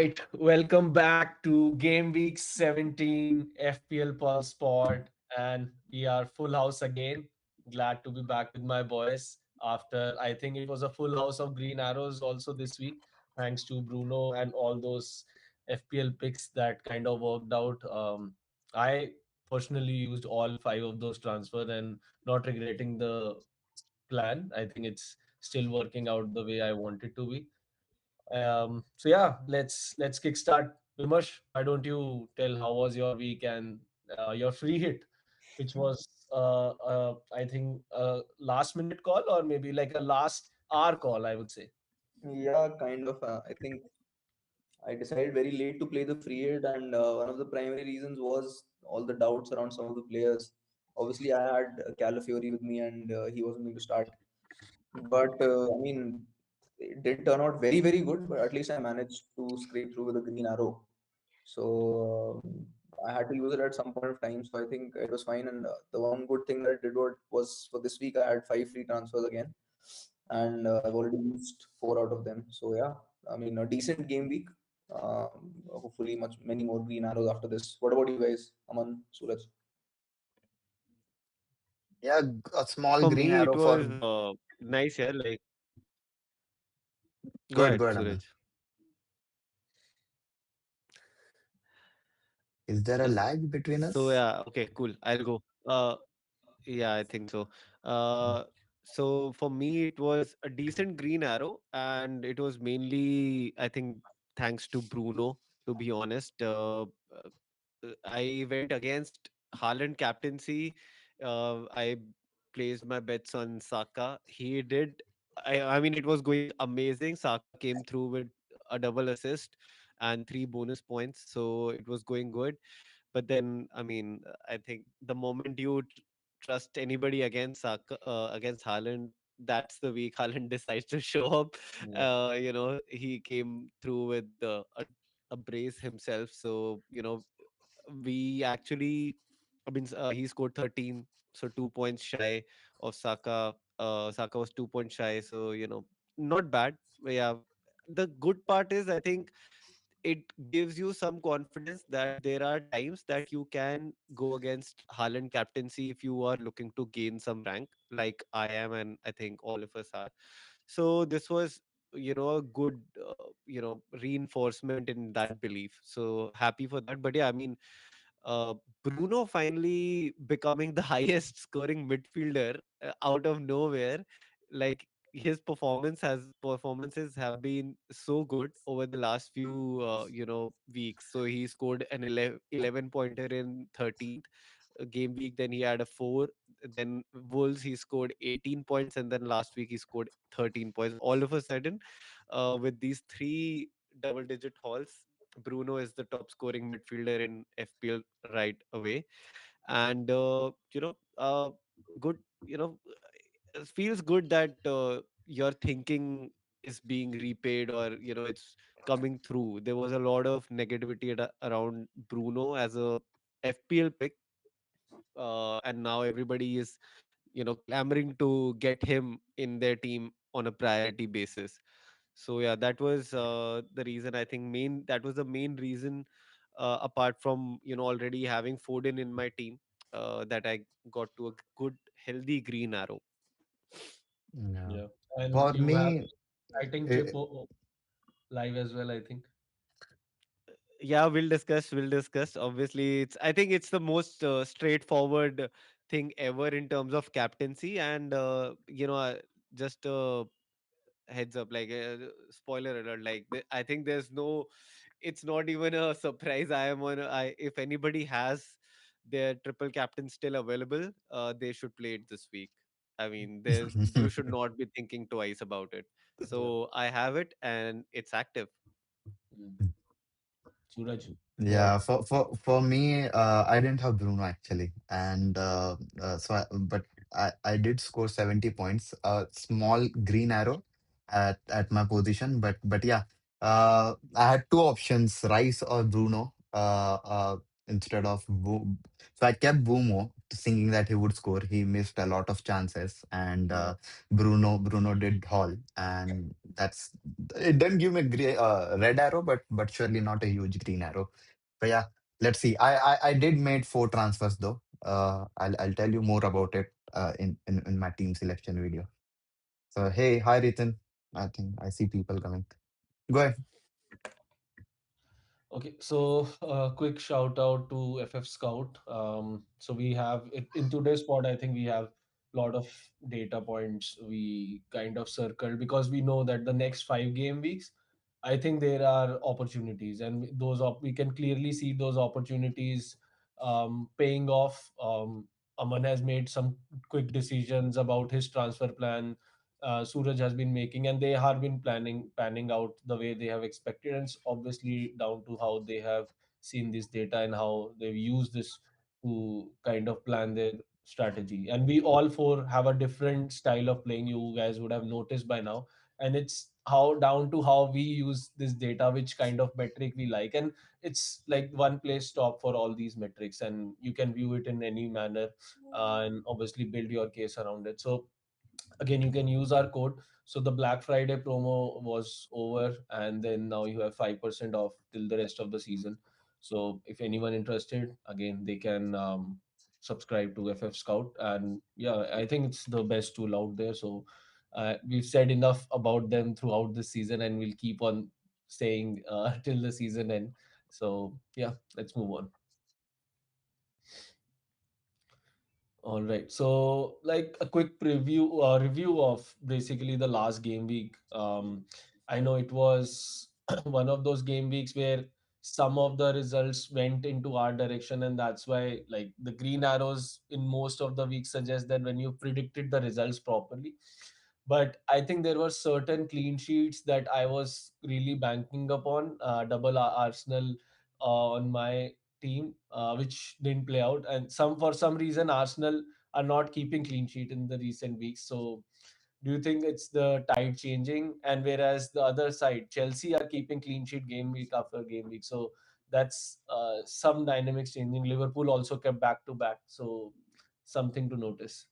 right, welcome back to Game Week 17 FPL Pulse Pod, and we are full house again. Glad to be back with my boys after I think it was a full house of green arrows also this week, thanks to Bruno and all those FPL picks that kind of worked out. I personally used all five of those transfer and not regretting the plan. I think it's still working out the way I want it to be. So yeah, let's kickstart. Vimash, why don't you tell how was your week and your free hit, which was I think a last minute call or maybe like a last hour call, I would say. Yeah, kind of. I think I decided very late to play the free hit, and one of the primary reasons was all the doubts around some of the players. Obviously, I had Calafiori with me, and he wasn't going to start. But I mean, it didn't turn out very, very good. But at least I managed to scrape through with a green arrow. So I had to use it at some point of time. So I think it was fine. And the one good thing that I did was for this week I had five free transfers again, and I've already used four out of them. So yeah, I mean a decent game week. Hopefully, many more green arrows after this. What about you guys, Aman, Suraj? Yeah, a small For green me, it arrow was for. nice. Yeah, like Go go ahead, go ahead, ahead, Aman. Suraj. Is there a lag between So us? yeah, okay, cool. I'll go. Yeah, I think so. Uh, so for me, it was a decent green arrow, and it was mainly, I think, thanks to Bruno. To be honest, I went against Haaland captaincy. I placed my bets on Saka. He did. I mean, it was going amazing. Saka came through with a double assist and three bonus points, so it was going good. But then, I mean, I think the moment you trust anybody against Saka, against Haaland, that's the week Haaland decides to show up. Yeah. He came through with a brace himself. So, we actually, I mean, he scored 13, so 2 points shy of Saka. Saka was 2 points shy, so not bad. But yeah, the good part is I think it gives you some confidence that there are times that you can go against Haaland captaincy if you are looking to gain some rank, like I am, and I think all of us are. So this was, a good, reinforcement in that belief. So happy for that. But yeah, I mean, uh, Bruno finally becoming the highest scoring midfielder out of nowhere. Like his performances have been so good over the last few weeks. So he scored an 11 pointer in 13th game week. Then he had a 4. Then Wolves he scored 18 points, and then last week he scored 13 points. All of a sudden, with these three double digit hauls, Bruno is the top scoring midfielder in FPL right away. And good, it feels good that your thinking is being repaid, or it's coming through. There was a lot of negativity around Bruno as a FPL pick, and now everybody is clamoring to get him in their team on a priority basis. So yeah, that was the reason. I think main that was the main reason, apart from already having Foden in my team, that I got to a good healthy green arrow. Yeah. Yeah. And For you have me, exciting eh, chip live as well, I think. Yeah, we'll discuss. Obviously, I think it's the most straightforward thing ever in terms of captaincy. And just heads up, like, spoiler alert, like, I think there's no, it's not even a surprise. If anybody has their triple captain still available, they should play it this week. I mean, you should not be thinking twice about it. Yeah. So I have it and it's active. Mm. Suraj, go Yeah, ahead. for me, I didn't have Bruno actually, and but I did score 70 points. A small green arrow at my position, but yeah, I had two options: Rice or Bruno. Instead of Boom, so I kept Boomo. thinking that he would score. He missed a lot of chances, and Yeah. Bruno did haul, and that's it. Didn't give me a red arrow, but surely not a huge green arrow. But yeah, let's see. I did made 4 transfers though. I'll tell you more about it in my team selection video. So hey, hi Ritin. I think I see people coming. Go ahead. Okay, so quick shout out to FF Scout. So we have in today's pod. I think we have a lot of data points we kind of circled because we know that the next 5 game weeks, I think there are opportunities, and we can clearly see those opportunities paying off. Aman has made some quick decisions about his transfer plan. Suraj has been making, and they have been panning out the way they have expected. And it's obviously down to how they have seen this data and how they've used this to kind of plan their strategy. And we all four have a different style of playing. You guys would have noticed by now, and it's how down to how we use this data, which kind of metric we like. And it's like one place stop for all these metrics, and you can view it in any manner, and obviously build your case around it. So again, you can use our code. So the Black Friday promo was over, and then now you have 5% off till the rest of the season. So if anyone interested, again, they can subscribe to FF Scout. And yeah, I think it's the best tool out there. So we've said enough about them throughout the season, and we'll keep on saying till the season end. So yeah, let's move on. All right. So, like a quick review of basically the last game week. I know it was one of those game weeks where some of the results went into our direction, and that's why like the green arrows in most of the weeks suggest that when you predicted the results properly. But I think there were certain clean sheets that I was really banking upon. Double Arsenal on my team, which didn't play out, and for some reason Arsenal are not keeping clean sheet in the recent weeks. So, do you think it's the tide changing? And whereas the other side, Chelsea are keeping clean sheet game week after game week. So that's some dynamics changing. Liverpool also kept back to back. So something to notice.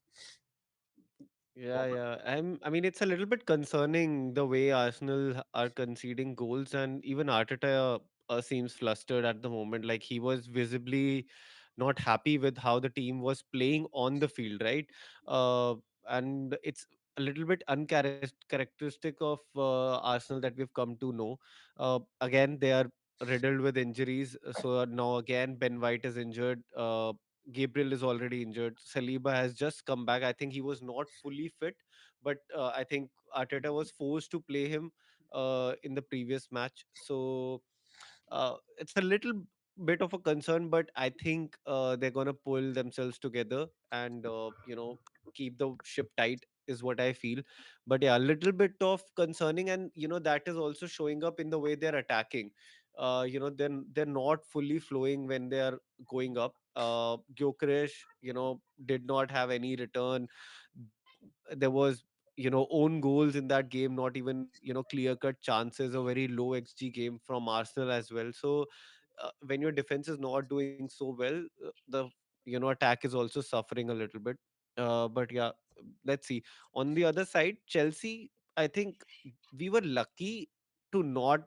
Yeah, yeah. I mean, it's a little bit concerning the way Arsenal are conceding goals, and even Arteta seems flustered at the moment. Like he was visibly not happy with how the team was playing on the field, right? Uh, and it's a little bit uncharacteristic of Arsenal that we've come to know. Again, they are riddled with injuries. So now again, Ben White is injured. Gabriel is already injured. Saliba has just come back. I think he was not fully fit, but I think Arteta was forced to play him in the previous match. So it's a little bit of a concern, but I think they're gonna pull themselves together and keep the ship tight is what I feel. But yeah, a little bit of concerning, and that is also showing up in the way they're attacking. They're not fully flowing when they're going up. Gyökeres, did not have any return. There was own goals in that game, not even clear cut chances, a very low xg game from Arsenal as well. So when your defense is not doing so well, the attack is also suffering a little bit. But yeah, let's see. On the other side, Chelsea, I think we were lucky to not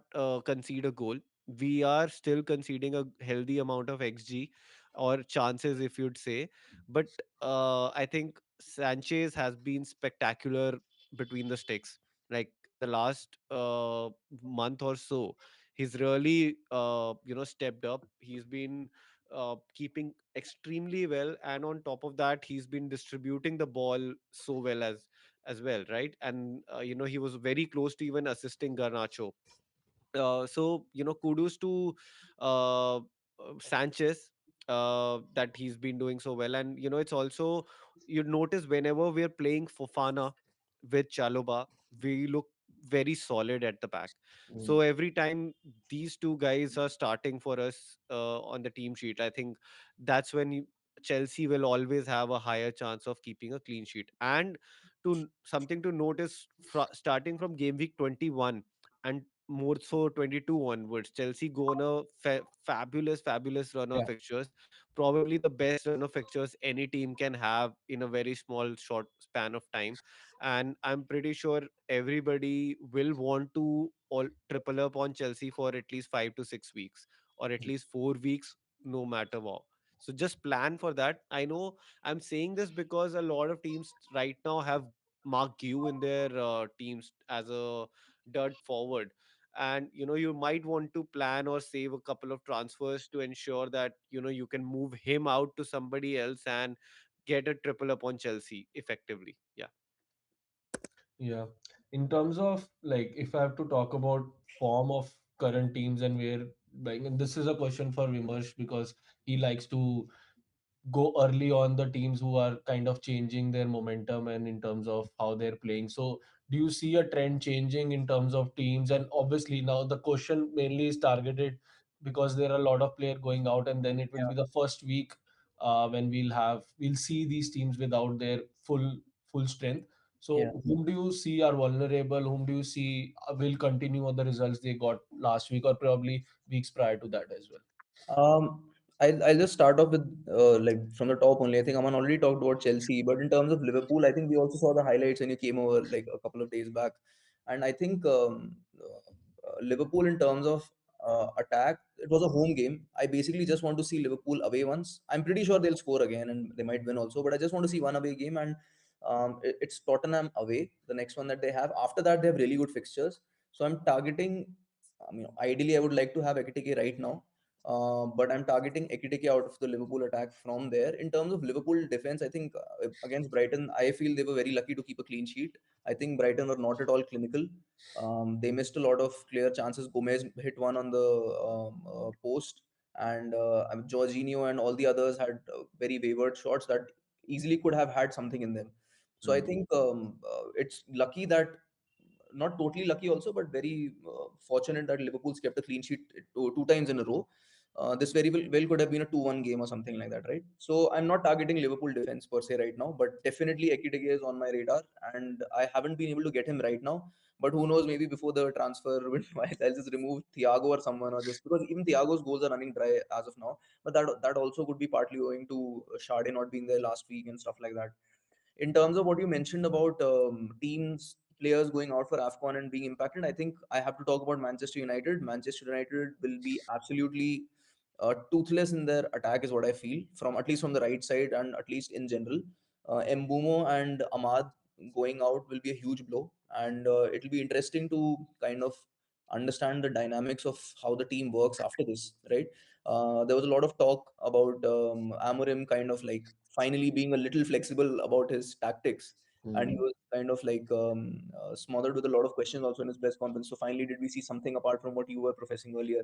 concede a goal. We are still conceding a healthy amount of xg or chances, if you'd say. But I think Sanchez has been spectacular between the sticks. Like in the last month or so, he's really stepped up. He's been keeping extremely well, and on top of that, he's been distributing the ball so well as well, right? And he was very close to even assisting Garnacho. So kudos to Sanchez, that he's been doing so well. And it's also, you notice whenever we're playing Fofana with Chaloba, we look very solid at the back. So Mm. every time these two guys are starting for us on the team sheet, I think that's when Chelsea will always have a higher chance of keeping a clean sheet. And something to notice, starting from game week 21 and more so 22 onwards. Chelsea go on a fabulous run of Yeah, fixtures, probably the best run of fixtures any team can have in a very small short span of time. And I'm pretty sure everybody will want to all triple up on Chelsea for at least 5 to 6 weeks, or at least 4 weeks, no matter what. So just plan for that. I know I'm saying this because a lot of teams right now have Mark Gu in their teams as a dud forward, and you might want to plan or save a couple of transfers to ensure that you can move him out to somebody else and get a triple up on Chelsea effectively. Yeah. Yeah. In terms of, like, if I have to talk about form of current teams and where, like, and this is a question for Vimarsh because he likes to go early on the teams who are kind of changing their momentum and in terms of how they're playing. So, do you see a trend changing in terms of teams? And obviously, now the question mainly is targeted because there are a lot of players going out, and then it will yeah, be the first week when we'll see these teams without their full strength. yeah. So, whom do you see are vulnerable? Whom do you see will continue on the results they got last week or probably weeks prior to that as well? I'll just start off with like from the top only. I think Aman already talked about Chelsea, but in terms of Liverpool, I think we also saw the highlights when you came over like a couple of days back, and I think Liverpool in terms of attack, it was a home game. I basically just want to see Liverpool away once. I'm pretty sure they'll score again and they might win also, but I just want to see one away game, and it's Tottenham away, the next one that they have. After that, they have really good fixtures, so I'm targeting. I mean, ideally, I would like to have Ekitike right now, but I'm targeting Ekitike out of the Liverpool attack from there. In terms of Liverpool defense, I think against Brighton, I feel they were very lucky to keep a clean sheet. I think Brighton were not at all clinical. They missed a lot of clear chances. Gomez hit one on the post, and Jorginho and all the others had very wayward shots that easily could have had something in them. So I Hmm. think it's lucky that, not totally lucky also, but very fortunate that Liverpool's kept a clean sheet two times in a row. This very well could have been a 2-1 game or something like that, right? So I'm not targeting Liverpool defense per se right now, but definitely Ekitike is on my radar, and I haven't been able to get him right now. But who knows? Maybe before the transfer window, I'll just remove Thiago or someone, or just because even Thiago's goals are running dry as of now. But that also could be partly owing to Sade not being there last week and stuff like that. In terms of what you mentioned about teams, players going out for AFCON and being impacted, I think I have to talk about Manchester United. Manchester United will be absolutely toothless in their attack, is what I feel, from at least from the right side and at least in general. Mbumo and Ahmad going out will be a huge blow, and it'll be interesting to kind of understand the dynamics of how the team works after this, right? There was a lot of talk about Amorim kind of like finally being a little flexible about his tactics. And he Hmm. was kind of like smothered with a lot of questions also in his press conference. So finally, did we see something apart from what you were professing earlier?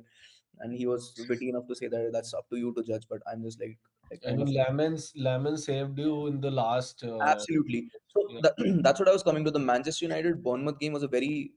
And he was witty enough to say that that's up to you to judge. But I'm just like I kind of mean, Lemon saved you in the last. absolutely. So Yeah. that's what I was coming to. The Manchester United Bournemouth game was a very,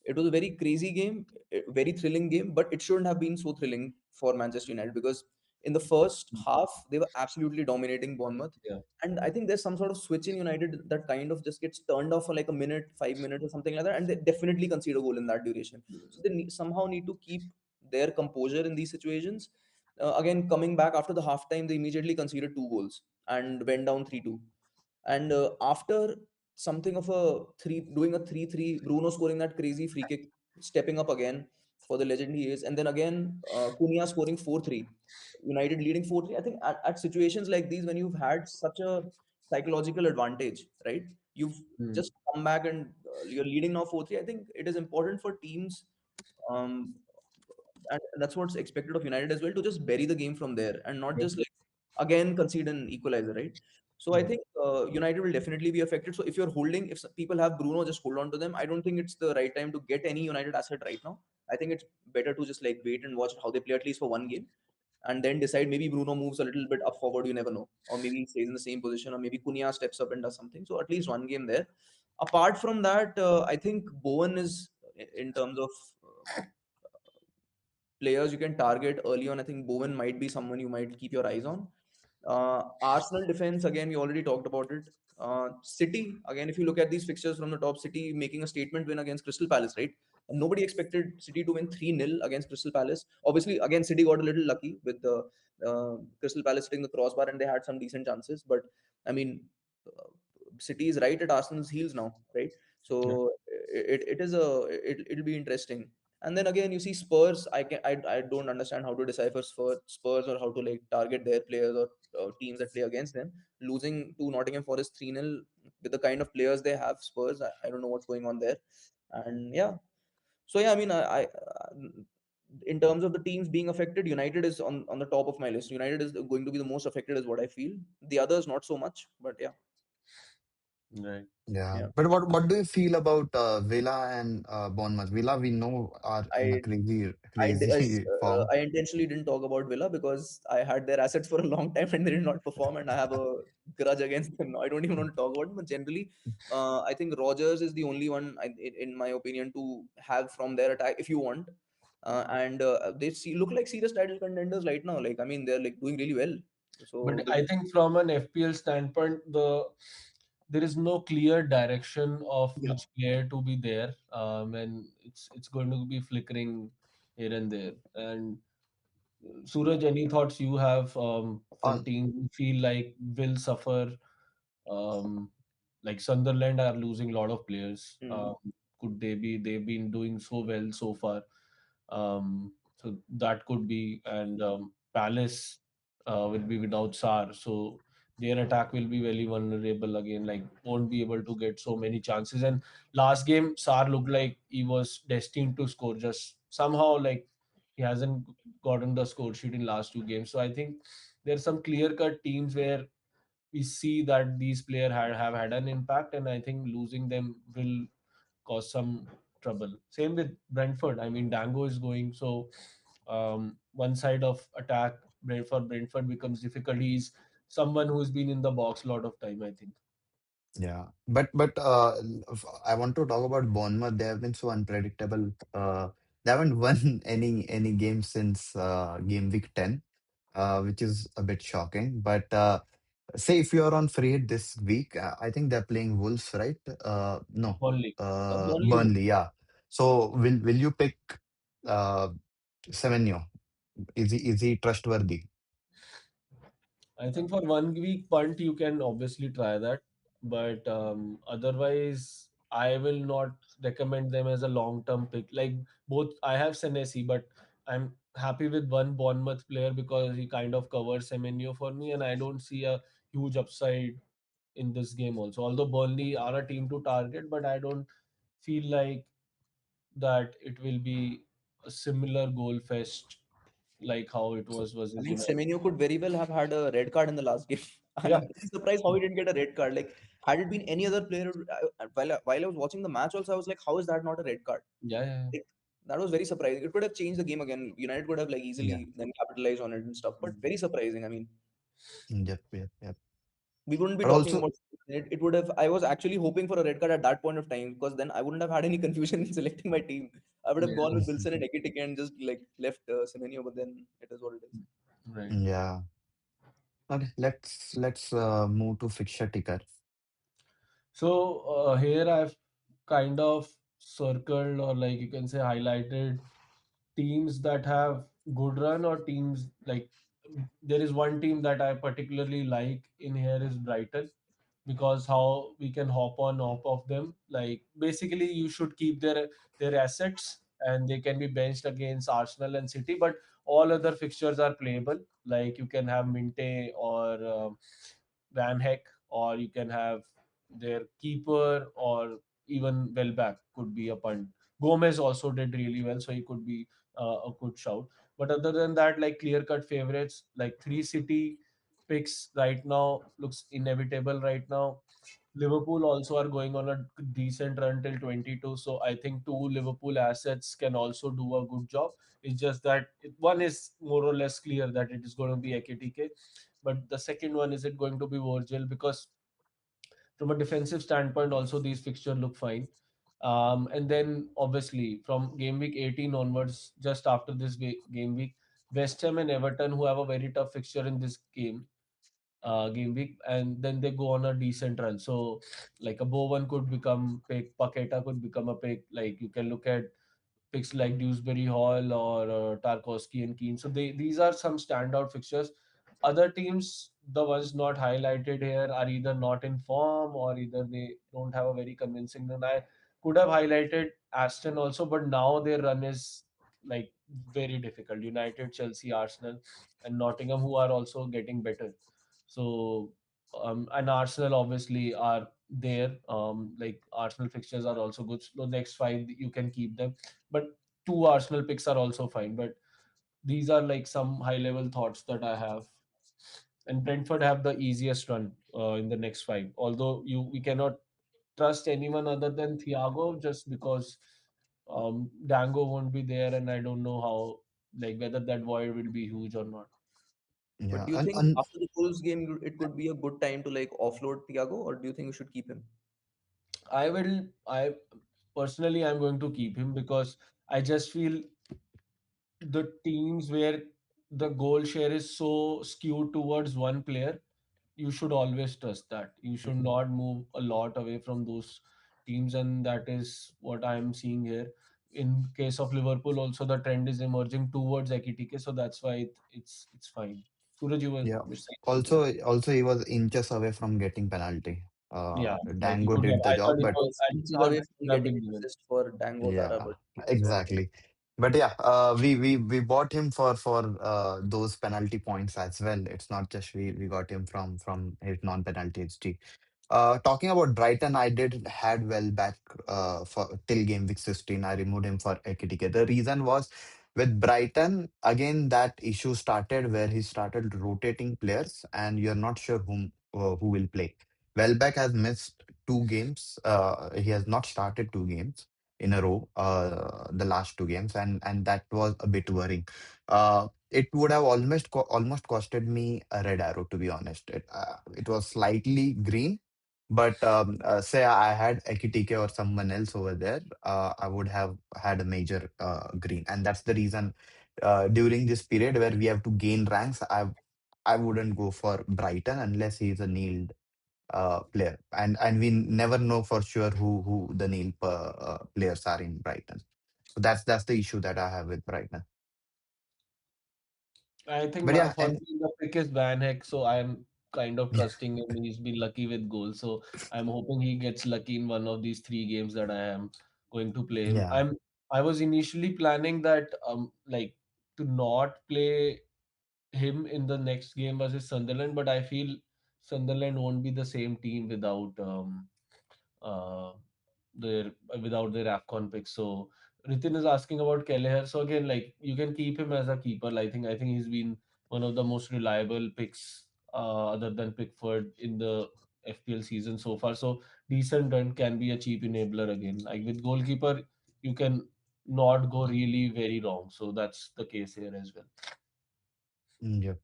it was a very crazy game, very thrilling game, but it shouldn't have been so thrilling for Manchester United because in the first half they were absolutely dominating Bournemouth, Yeah. and I think there's some sort of switch in United that kind of just gets turned off for like a minute, 5 minutes, or something like that, and they definitely concede a goal in that duration. So they somehow need to keep their composure in these situations. Again, coming back after the halftime, they immediately conceded 2 goals and went down 3-2. And after something of a three, doing a 3-3, Bruno scoring that crazy free kick, stepping up again for the legend he is, and then again Cunha scoring 4-3, United leading 4-3. I think at situations like these, when you've had such a psychological advantage, right? You've Hmm. just come back and you're leading now 4-3. I think it is important for teams, um, and that's what's expected of United as well, to just bury the game from there and not Yeah. just like again concede an equalizer, right? So I Yeah. think United will definitely be affected. So if you're holding, if people have Bruno, just hold on to them. I don't think it's the right time to get any United asset right now. I think it's better to just like wait and watch how they play at least for one game, and then decide. Maybe Bruno moves a little bit up forward, you never know, or maybe he stays in the same position, or maybe Cunha steps up and does something. So at least one game there. Apart from that, I think Bowen is in terms of players you can target early on. I think Bowen might be someone you might keep your eyes on. Arsenal defense, again, we already talked about it. City, again, if you look at these fixtures from the top, City making a statement win against Crystal Palace, right? Nobody expected City to win 3-0 against Crystal Palace. Obviously, again, City got a little lucky with the Crystal Palace hitting the crossbar, and they had some decent chances. But I mean, uh, City is right at Arsenal's heels now, right? Yeah. So it'll be interesting. And then again, you see Spurs. I don't understand how to decipher Spurs, or how to like target their players, or teams that play against them. Losing to Nottingham Forest 3-0 with the kind of players they have, Spurs. I don't know what's going on there. And yeah, so yeah, I mean, in terms of the teams being affected, United is on the top of my list. United is going to be the most affected, is what I feel. The others not so much, but yeah, Right. Yeah, yeah. but what do you feel about Villa and Bournemouth? Villa, we know, are in a I crazy form. I intentionally didn't talk about Villa because I had their assets for a long time and they did not perform, and I have a grudge against them now. I don't even want to talk about them, but generally, I think Rogers is the only one, in my opinion, to have from their attack if you want. And look like serious title contenders right now. Like, I mean, they're like doing really well. But So I think from an FPL standpoint, there is no clear direction of yeah. which player to be there, and it's going to be flickering here and there. And Suraj, any thoughts you have for On teams you feel like will suffer? Um, like Sunderland are losing a lot of players. Hmm. Could they be? They've been doing so well so far. So that could be, and Palace will be without Sar, so their attack will be very vulnerable again. Like won't be able to get so many chances. And last game, Sar looked like he was destined to score. Just somehow, like he hasn't gotten the score sheet in last two games. So I think there's some clear cut teams where we see that these players have had an impact, and I think losing them will cause some trouble. Same with Brentford. I mean, Dango is going, so one side of attack Brentford becomes difficult. He's someone who's been in the box a lot of time, I think. Yeah, I want to talk about Bournemouth. They have been so unpredictable. They haven't won any game since game week 10, which is a bit shocking. But say if you are on free hit this week, I think they're playing Wolves, right? No, Only. Burnley won. Burnley. Yeah. So will you pick uh, Semenyo? Is he trustworthy? I think for 1 week punt you can obviously try that, but otherwise I will not recommend them as a long-term pick. Like both, I have Senesi, but I'm happy with one Bournemouth player because he kind of covers Semenyo for me, and I don't see a huge upside in this game also. Although Burnley are a team to target, but I don't feel like that it will be a similar goal fest like how it was I versus mean, United. Semenyo could very well have had a red card in the last game. Yeah, I'm really surprised how he didn't get a red card. Like, had it been any other player, while I was watching the match, also I was like, how is that not a red card? yeah, yeah. Like, that was very surprising. It could have changed the game again. United could have like Yeah. easily then capitalized on it and stuff. But very surprising. I mean, Yep. Yep. Yep. we wouldn't be But talking also, about it. It would have. I was actually hoping for a red card at that point of time because then I wouldn't have had any confusion in selecting my team. I would have Yeah. gone with Wilson and Ekitike and just like left Semenyo. But then it is what it is. Right. yeah. Okay, let's move to fixture ticker. So here I've kind of circled, or like you can say highlighted, teams that have good run, or teams like there is one team that I particularly like in here is Brighton, because how we can hop on hop off them. Like basically you should keep their assets and they can be benched against Arsenal and City, but all other fixtures are playable. Like you can have Minte or Van Heck, or you can have their keeper, or even Welbeck could be a punt. Gomez also did really well, so he could be a good shout. But other than that, like clear cut favorites, like three City picks right now looks inevitable right now. Liverpool also are going on a decent run till 22, so I think two Liverpool assets can also do a good job. It's just that one is more or less clear that it is going to be Ekitike, but the second one, is it going to be Virgil? Because from a defensive standpoint, also these fixtures look fine. And then obviously from game week 18 onwards, just after this game week, West Ham and Everton, who have a very tough fixture in this game week, and then they go on a decent run. So like a Bowen could become pick, Paqueta could become a pick. Like you can look at picks like Dewsbury Hall or Tarkowski and Keane. So these are some standout fixtures. Other teams, the ones not highlighted here, are either not in form or either they don't have a very convincing run. I could have highlighted Aston also, but now their run is like very difficult. United, Chelsea, Arsenal, and Nottingham, who are also getting better. So and Arsenal obviously are there. Like Arsenal fixtures are also good. So next five you can keep them, but two Arsenal picks are also fine. But these are like some high level thoughts that I have. And Brentford have the easiest run in the next five. Although we cannot trust anyone other than Thiago just because Dango won't be there, and I don't know how like whether that void will be huge or not. But Yeah, do you think after the Wolves game it could be a good time to like offload Thiago, or do you think we should keep him? I personally I'm going to keep him because I just feel the teams where the goal share is so skewed towards one player, you should always trust that. You should not move a lot away from those teams, and that is what I'm seeing here. In case of Liverpool, also the trend is emerging towards Ekitike, so that's why it's fine. Suraj, yeah. you're saying something. Also, he was inches away from getting penalty. Yeah, like he Dango could have. did the I thought job, it but was. He's I inches thought away it from would have getting been an given. assist for Dango Tara, yeah, but that's what exactly. But yeah, we bought him for those penalty points as well. It's not just we got him from his non-penalty XG. Talking about Brighton, I did had well back for till game week 16. I removed him for Ekitike. The reason was with Brighton again that issue started where he started rotating players and you're not sure who will play. Welbeck has missed 2 games. He has not started 2 games in a row, the last 2 games, and that was a bit worrying. It would have almost costed me a red arrow, to be honest. It was slightly green, but say I had Ekitike or someone else over there, I would have had a major green, and that's the reason. During this period where we have to gain ranks, I wouldn't go for Brighton unless he's a nailed player, and we never know for sure who the nailed players are in Brighton. So that's the issue that I have with Brighton. I think But yeah, for and me the pick is Van Heck, so I'm kind of trusting him. He's been lucky with goals, so I'm hoping he gets lucky in one of these three games that I am going to play him. yeah. I was initially planning that like to not play him in the next game versus Sunderland, but I feel Sunderland won't be the same team uh, their without their AFCON pick. So Ritin is asking about Kelleher. So again, like you can keep him as a keeper. I think he's been one of the most reliable picks other than Pickford in the FPL season so far. So decent run can be a cheap enabler again. Like with goalkeeper, you can not go really very wrong. So that's the case here as well. Yep.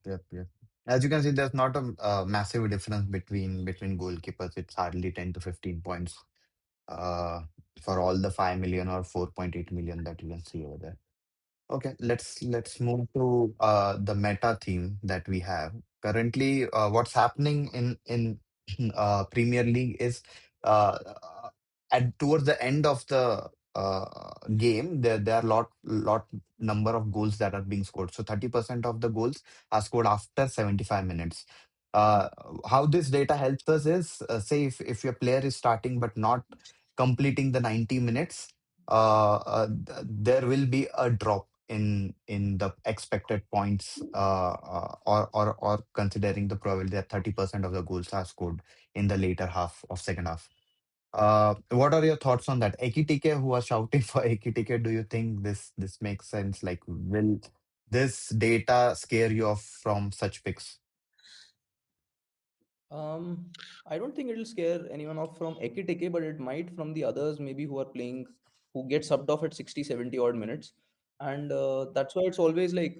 As you can see, there's not a massive difference between goalkeepers. It's hardly 10 to 15 points uh, for all the 5 million or 4.8 million that you can see over there. Okay, let's move to the meta theme that we have currently. What's happening in Premier League is at towards the end of the game, there are lot number of goals that are being scored. So 30% of the goals are scored after 75 minutes. Uh, how this data helps us is, say if your player is starting but not completing the 90 minutes, there will be a drop in the expected points, or considering the probability that 30% of the goals are scored in the later half of second half. What are your thoughts on that? Ekitike, who was shouting for Ekitike, do you think this makes sense? Like, will this data scare you off from such picks? Um, I don't think it'll scare anyone off from Ekitike, but it might from the others maybe who are playing, who get subbed off at 60, 70 odd minutes. And that's why it's always like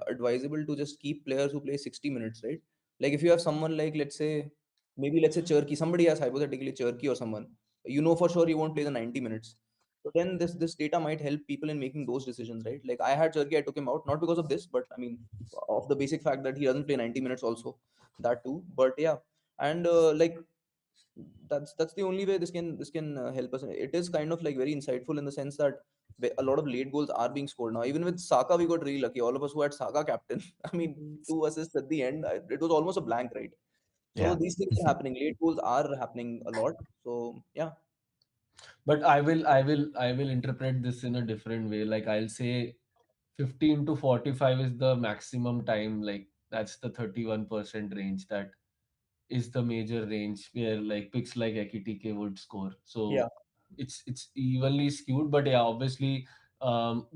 advisable to just keep players who play 60 minutes, right? Like if you have someone like, let's say Cherky, somebody has hypothetically Cherky or someone, you know for sure he won't play the 90 minutes. So then this data might help people in making those decisions, right? Like I had Cherky, I took him out, not because of this, but I mean, of the basic fact that he doesn't play 90 minutes also, that too. But yeah, and like That's the only way this can help us. It is kind of like very insightful in the sense that a lot of late goals are being scored now. Even with Saka, we got really lucky. All of us who had Saka captain, I mean, two assists at the end. It was almost a blank, right? So Yeah. these things are happening. Late goals are happening a lot. So yeah, But I will interpret this in a different way. Like I'll say 15 to 45 is the maximum time. Like that's the 31% range. That is the major range where like picks like Ekitike would score. yeah, So it's evenly skewed, but yeah, obviously,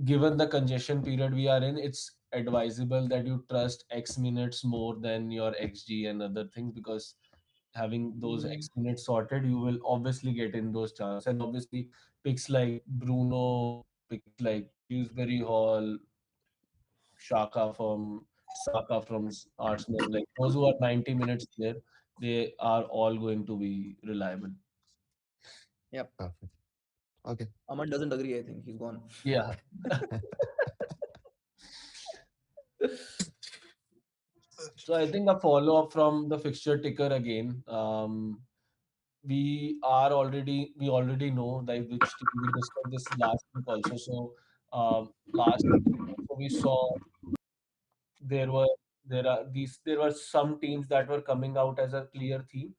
given the congestion period we are in, it's advisable that you trust X minutes more than your XG and other things, because having those mm, X minutes sorted, you will obviously get in those chances. And obviously, picks like Bruno, picks like Dewsbury Hall, Saka from Arsenal, like those who are 90 minutes there, they are all going to be reliable. yeah. Perfect. Okay. Aman doesn't agree. I think he's gone. Yeah. So I think a follow up from the fixture ticker again. We already know like which team we discussed this last week also. So last week also we saw there were there were some teams that were coming out as a clear theme,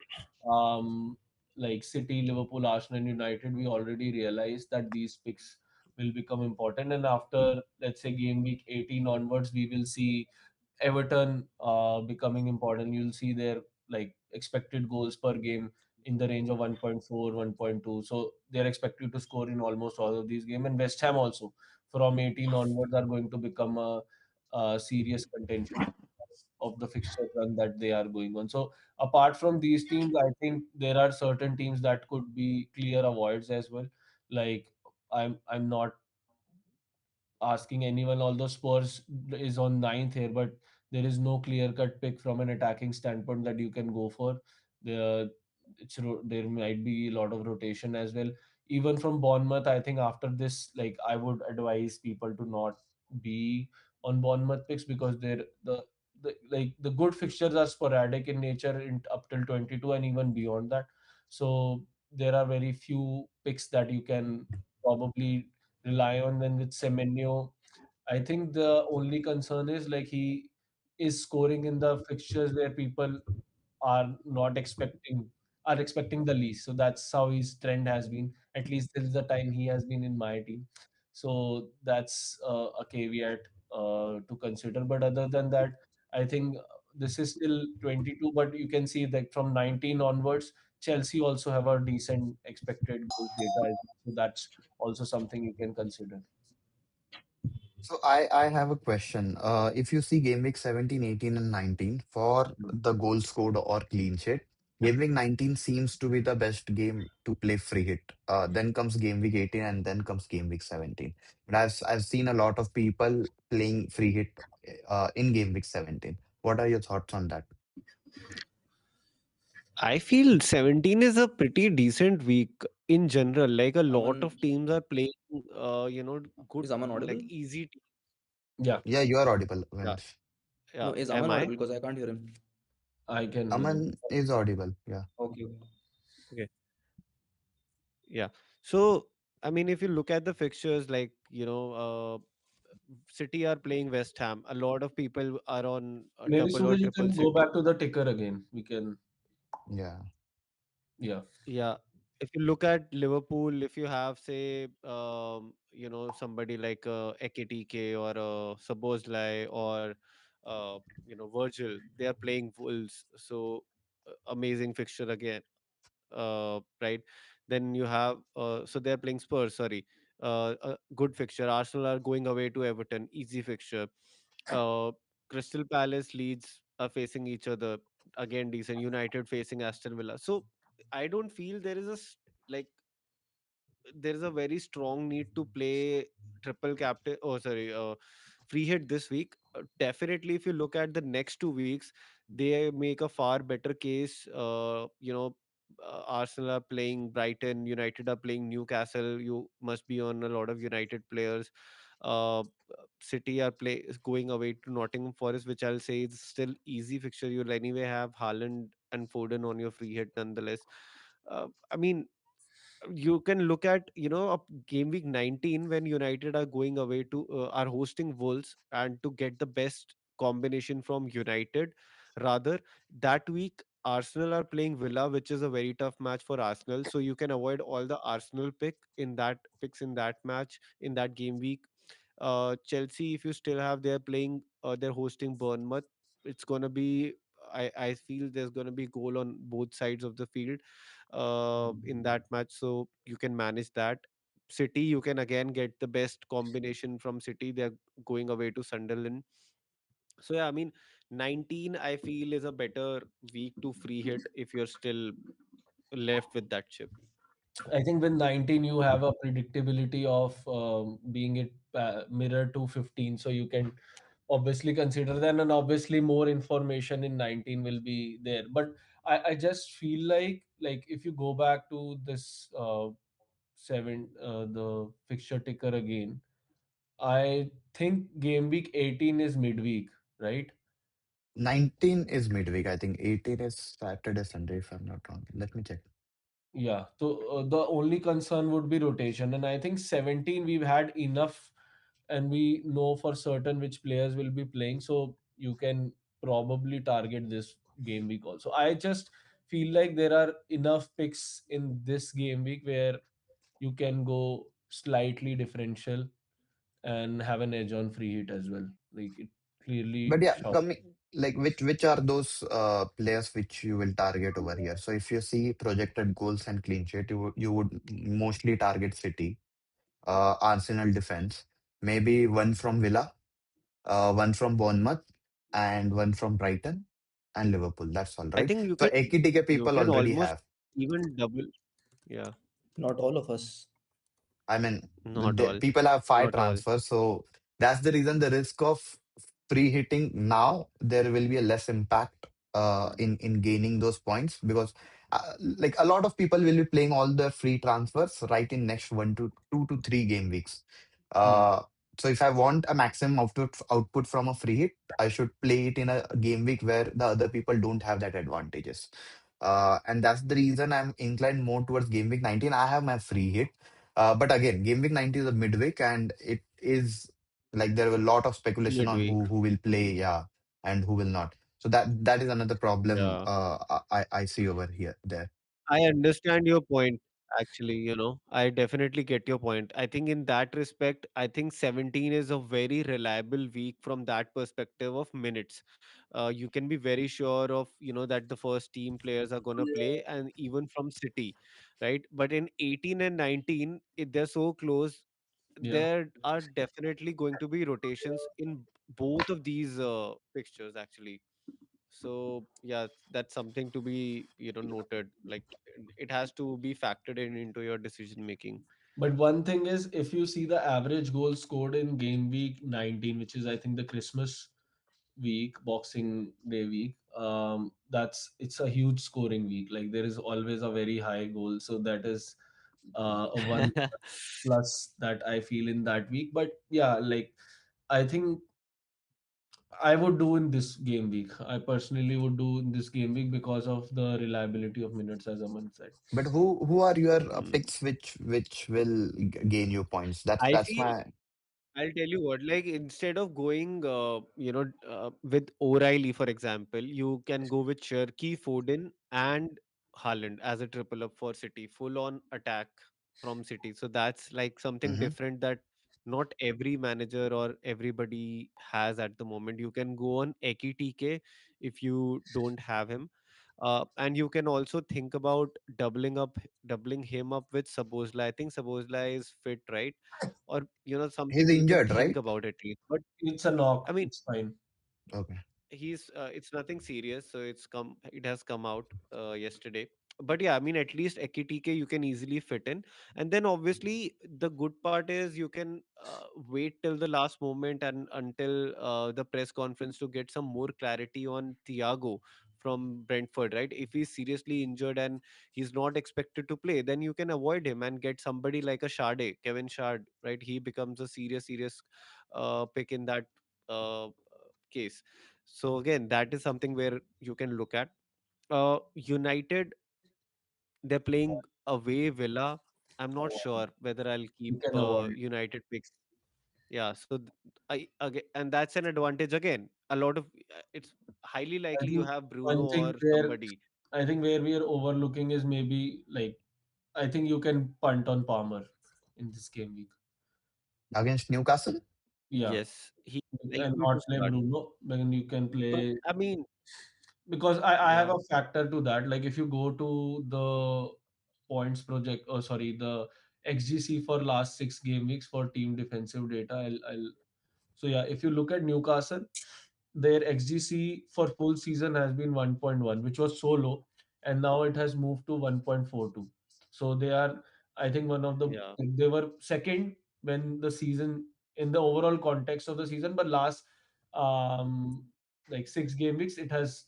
like City, Liverpool, Arsenal, and United. We already realized that these picks will become important, and after, let's say, game week 18 onwards, we will see Everton becoming important. You'll see their like expected goals per game in the range of 1.4, 1.2. So they're expected to score in almost all of these games. And West Ham also from 18 onwards are going to become a serious contention of the fixture run that they are going on. So apart from these teams, I think there are certain teams that could be clear avoids as well. Like I'm not asking anyone, although Spurs is on ninth here, but there is no clear-cut pick from an attacking standpoint that you can go for. The there might be a lot of rotation as well. Even from Bournemouth, I think after this, like I would advise people to not be on Bournemouth picks, because the good fixtures are sporadic in nature in up till 22 and even beyond that. So there are very few picks that you can probably rely on. Then with Semenyo, I think the only concern is like he is scoring in the fixtures where people are not expecting are expecting the least. So that's how his trend has been. At least till the time he has been in my team. So that's a caveat to consider. But other than that, I think this is still 22. But you can see that from 19 onwards, Chelsea also have a decent expected goals data. So that's also something you can consider. So I have a question. If you see game week 17, 18, and 19 for the goal scored or clean sheet, game week 19 seems to be the best game to play free hit. Then comes game week 18 and then comes game week 17. But I've seen a lot of people playing free hit in game week 17. What are your thoughts on that? I feel 17 is a pretty decent week in general. Like a lot Aman, of teams are playing, good, is Aman like audible? easy. Yeah, Yeah, you are audible, Yeah, Vansh. No, yeah. is Am Aman I? audible? Because I can't hear him. I can. Aman is audible. Yeah. Okay, okay. Okay. Yeah. So, I mean, if you look at the fixtures, like, City are playing West Ham. A lot of people are on a Maybe double or Suraj, you triple can go City. back to the ticker again. We can, Yeah. yeah. Yeah. If you look at Liverpool, if you have, say, somebody like Ekitike or Sabozlai or, Virgil, they are playing Wolves. So, amazing fixture again. Right? Then you have, so they're playing Spurs, sorry. A good fixture. Arsenal are going away to Everton, easy fixture. Uh, Crystal Palace, Leeds are facing each other, again decent. United facing Aston Villa. So I don't feel there is like there is a very strong need to play triple captain. Oh, sorry, free hit this week. Definitely, if you look at the next 2 weeks, they make a far better case. Arsenal are playing Brighton, United are playing Newcastle. You must be on a lot of United players. Uh, City are play is going away to Nottingham Forest, which I'll say is still easy fixture. You'll anyway have Haaland and Foden on your free hit nonetheless. I mean, you can look at, a game week 19 when United are going away to are hosting Wolves, and to get the best combination from United, rather, that week Arsenal are playing Villa, which is a very tough match for Arsenal, so you can avoid all the Arsenal picks in that match, in that game week. Chelsea, if you still have, they're hosting Bournemouth. It's gonna be, I feel there's gonna be goal on both sides of the field in that match, so you can manage that. City, you can again get the best combination from City. They're going away to Sunderland. So yeah, I mean, 19 I feel is a better week to free hit if you're still left with that chip. I think with 19 you have a predictability of being it mirror to 15, so you can obviously consider that, and obviously more information in 19 will be there. But I just feel like if you go back to this the fixture ticker again, I think game week 18 is midweek, right? 19 is midweek. I think 18 is Saturday, Sunday, if I'm not wrong. Let me check. Yeah, so the only concern would be rotation, and I think 17 we've had enough, and we know for certain which players will be playing, so you can probably target this game week also. I just feel like there are enough picks in this game week where you can go slightly differential and have an edge on free hit as well. Like it But clearly yeah, shocks. coming like which are those players which you will target over here? So if you see projected goals and clean sheet, you would mostly target City, Arsenal defense, maybe one from Villa, one from Bournemouth, and one from Brighton and Liverpool. That's all, I right? think So Ekitike you people can already almost have. even double. Yeah, Not all of us. I mean, not all, people have five not all. transfers, so that's the reason the risk of free hitting now there will be a less impact in gaining those points because like a lot of people will be playing all the free transfers right in next 1 to 2 to 3 game weeks. Hmm. Uh, so if I want a maximum output from a free hit, I should play it in a game week where the other people don't have that advantages. And that's the reason I'm inclined more towards game week 19. I have my free hit, but again, Game Week 90 is a midweek, and it is like there are a lot of speculation on Midweek. who will play, yeah, and who will not. So that is another problem Yeah. I see over here there. I understand your point. Actually, I definitely get your point. I think in that respect, I think 17 is a very reliable week from that perspective of minutes. You can be very sure of, that the first team players are going to play, and even from City, right? But in 18 and 19, they're so close. Yeah. There are definitely going to be rotations in both of these fixtures, actually. So yeah, that's something to be, noted. Like, it has to be factored in into your decision making. But one thing is, if you see the average goal scored in game week 19, which is I think the Christmas week, Boxing Day week, it's a huge scoring week. Like there is always a very high goal, so that is a one plus that I feel in that week. But yeah, like I think I would do in this game week. I personally would do in this game week because of the reliability of minutes, as Aman said. But who are your Mm. picks which will gain you points? I That's feel my. I'll tell you what, like, instead of going, with O'Reilly, for example, you can go with Cherky, Foden, and Haaland as a triple up for City, full on attack from City. So that's like something Mhm. different that not every manager or everybody has at the moment. You can go on Eki TK if you don't have him. And you can also think about doubling him up with Sabozla. I think Sabozla is fit, right? Or He's something you can injured, think right? about at least. But It's a I knock. mean, It's fine. Okay. it's nothing serious, so it has come out yesterday. But yeah, I mean, at least Ekitike you can easily fit in. And then obviously the good part is you can wait till the last moment and until the press conference to get some more clarity on Thiago from Brentford, right? If he's seriously injured and he's not expected to play, then you can avoid him and get somebody like a Shade, Kevin Shard, right? He becomes a serious pick in that case. So again, that is something where you can look at. United, They're playing away Villa. I'm not Oh, sure whether I'll keep you can avoid. United picks. Yeah, so I again, and that's an advantage again. A lot of it's highly I likely you think have Bruno one thing or where somebody. I think where we are overlooking is maybe like I think you can punt on Palmer in this game week. against Newcastle. Yeah, Yes, he's and likely to not play start. Bruno. Then you can But play I mean, because I have yeah, a factor to that. Like if you go to the points project, or sorry, the XGC for last 6 game weeks for team defensive data. So yeah, if you look at Newcastle, their XGC for full season has been 1.1, which was so low, and now it has moved to 1.42. So they are, I think, one of the yeah. they were second when the season in the overall context of the season, but last um like 6 game weeks it has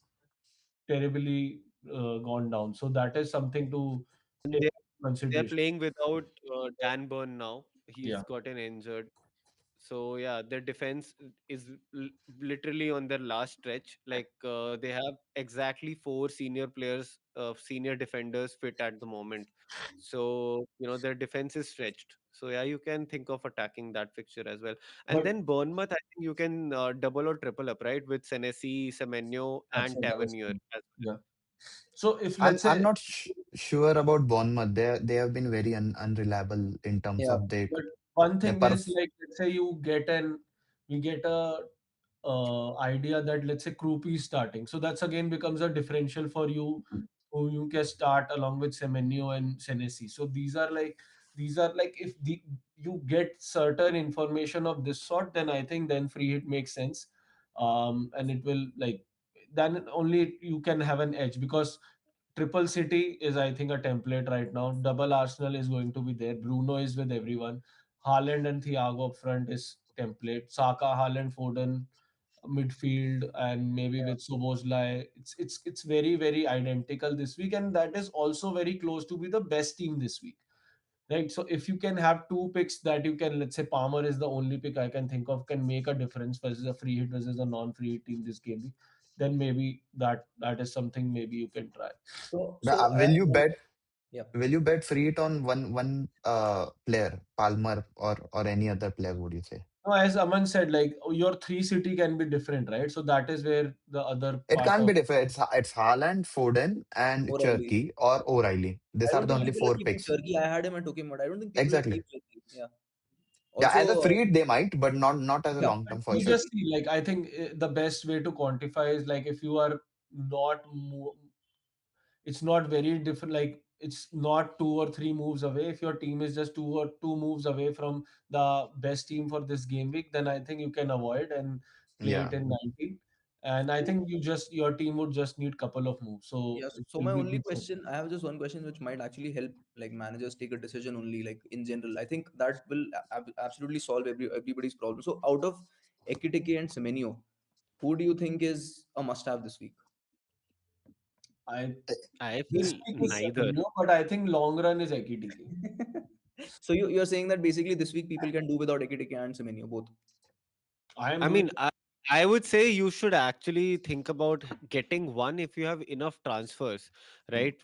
terribly gone down. So that is something to And take into they're consideration. playing without Dan Burn now. Yeah. He's gotten injured. So yeah, their defense is literally on their last stretch. Like they have exactly four senior players, senior defenders fit at the moment. So their defense is stretched. So yeah, you can think of attacking that fixture as well. And But then Bournemouth, I think you can double or triple up, right, with Senesi, Semenyo, that's and what I was Tavernier saying. as Yeah. So if I'm let's I'm say not sure about Bournemouth. They have been very unreliable in terms Yeah. of but one their thing is perf. like let's say you get a idea that let's say Krupi is starting. So that's again becomes a differential for you who you can start along with Semenyo and Senesi. So these are like if you get certain information of this sort, then I think then free hit makes sense. And it will like then only you can have an edge because Triple City is, I think, a template right now. Double Arsenal is going to be there. Bruno is with everyone. Haaland and Thiago up front is template. Saka, Haaland, Foden, midfield, and maybe with Soboslai. It's very very identical this week, and that is also very close to be the best team this week. Right. So if you can have two picks that you can, let's say Palmer is the only pick I can think of, can make a difference versus a free hit versus a non-free hit team this game week, then maybe that is something maybe you can try. So I Will have you one. bet? Yeah. Will you bet free it on one player, Palmer or any other player? Would you say No, as Aman said, like your three city can be different, right? So that is where the other it part can't of be different? It's Haaland, Foden, and O'Reilly. Cherky or O'Reilly. These I are don't the think only people are four keeping picks. Turkey. I had him and took him, but I don't think people will Exactly. keep Turkey. Yeah. Yeah, as a Also, free hit they might, but not as a yeah, long term for you sure. just see, like I think the best way to quantify is like if you are not it's not very different, like it's not 2 or 3 moves away. If your team is just 2 moves away from the best team for this game week, then I think you can avoid and play it Yeah. in 19. And I think your team would just need couple of moves, so yes. it So will my be only good for question, I have just one question which might actually help like managers take a decision only, like in general. I think that will absolutely solve everybody's problem. So out of Ekitike and Semenyo, who do you think is a must-have this week? I I this feel week is neither. Semenyo, but I think long run is Ekitike. So you're saying that basically this week people can do without Ekitike and Semenyo both. I am I doing mean, I would say you should actually think about getting one if you have enough transfers, Hmm. right?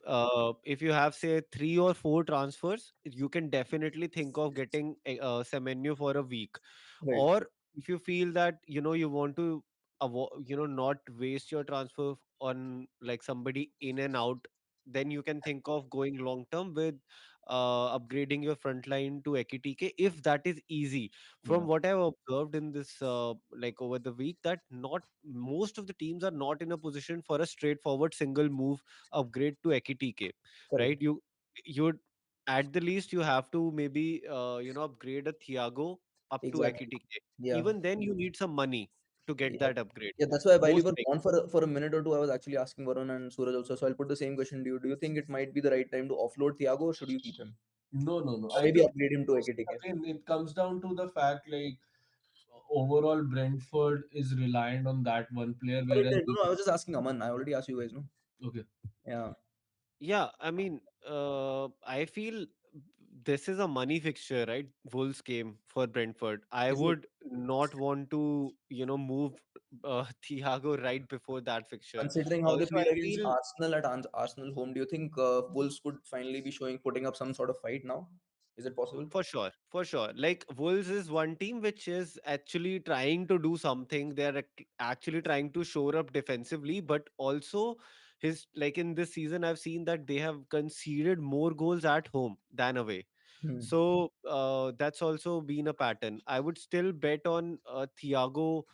If you have, say, three or four transfers, you can definitely think of getting Semenyo for a week. Right. Or if you feel that you want to not waste your transfer on like somebody in and out, then you can think of going long term with upgrading your front line to Ekitike if that is easy. From Yeah. what I've observed in this like over the week, that not most of the teams are not in a position for a straightforward single move upgrade to Ekitike, right? Correct. You would, at the least, you have to maybe upgrade a Thiago up to Exactly. Ekitike. Yeah. Even then you need some money to get Yeah. that upgrade, Yeah, that's why while you most were likely. gone for a minute or two, I was actually asking Varun and Suraj also. So I'll put the same question to you. Do you think it might be the right time to offload Thiago or should you keep him? no. Or I maybe think upgrade him to Ekitike? again it comes down to the fact like overall Brentford is reliant on that one player, Or whereas no, I was just asking Aman. I already asked you guys, no? okay, Yeah. Yeah, I mean, I feel this is a money fixture, right? Wolves game for Brentford. I Is it? would not want to, move. Thiago right before that fixture. Considering how they Also, I played against feel Arsenal at Arsenal home, do you think Wolves could finally be putting up some sort of fight now? Is it possible? for sure, for sure. Like Wolves is one team which is actually trying to do something. They're actually trying to shore up defensively, but also his like in this season, I've seen that they have conceded more goals at home than away. Hmm. So that's also been a pattern. I would still bet on Thiago,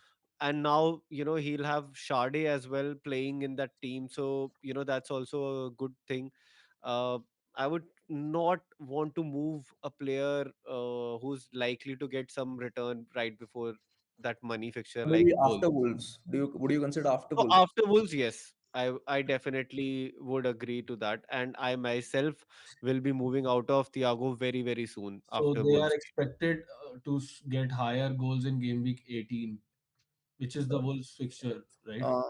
and now he'll have Sade as well playing in that team. So that's also a good thing. Uh, I would not want to move a player who's likely to get some return right before that money fixture So like maybe Wolves. after Wolves, would you consider after So Wolves? after Wolves, yes, I definitely would agree to that, and I myself will be moving out of Thiago very very soon So after they are Wolves. expected to get higher goals in game week 18, which is the Wolves fixture, right? Uh,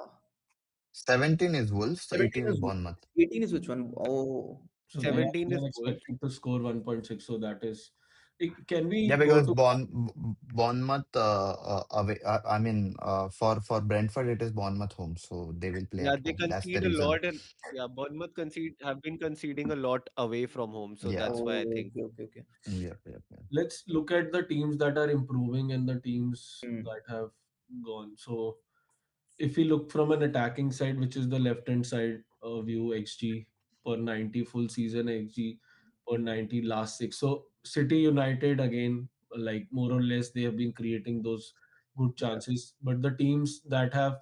17 is Wolves, 17 18 is is Bournemouth. 18 is which one? Oh, So okay. 17 they is are Wolves. expected to score 1.6. So that is. Can we Yeah, go because to Bournemouth away. I mean, for Brentford, it is Bournemouth home, so they will play Yeah, at they home. That's the concede a reason. lot, and yeah, Bournemouth concede have been conceding a lot away from home, so Yeah. that's why I Oh, think. okay, okay, okay. Yep. Yep. Yep. let's look at the teams that are improving and the teams Hmm. that have gone. So if we look from an attacking side, which is the left hand side view, XG per 90 full season, XG per 90 last six. So City United again, like more or less, they have been creating those good Yeah. chances. But the teams that have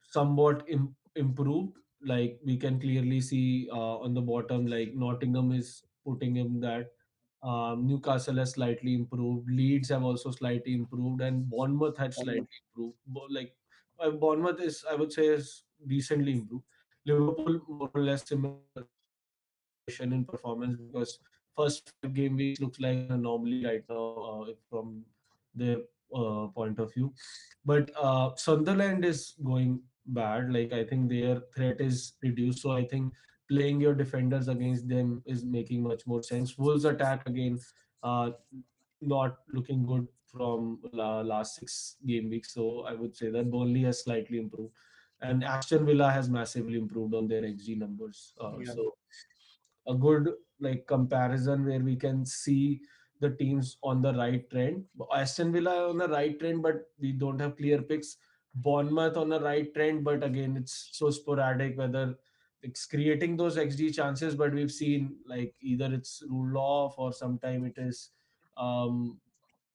somewhat improved, like we can clearly see on the bottom, like Nottingham is putting in that. Newcastle has slightly improved. Leeds have also slightly improved, and Bournemouth had Um, slightly improved. Like Bournemouth is, I would say, is decently improved. Liverpool more or less similar situation in performance because first 5 game weeks looks like an anomaly right now from their point of view. But Sunderland is going bad. Like I think their threat is reduced. So I think playing your defenders against them is making much more sense. Wolves attack again, uh, not looking good from last 6 game weeks. So I would say that Burnley has slightly improved, and Aston Villa has massively improved on their XG numbers. yeah. So a good like comparison where we can see the teams on the right trend. Aston Villa on the right trend, but we don't have clear picks. Bournemouth on the right trend, but again, it's so sporadic whether it's creating those XG chances. But we've seen like either it's ruled off or sometime it is um,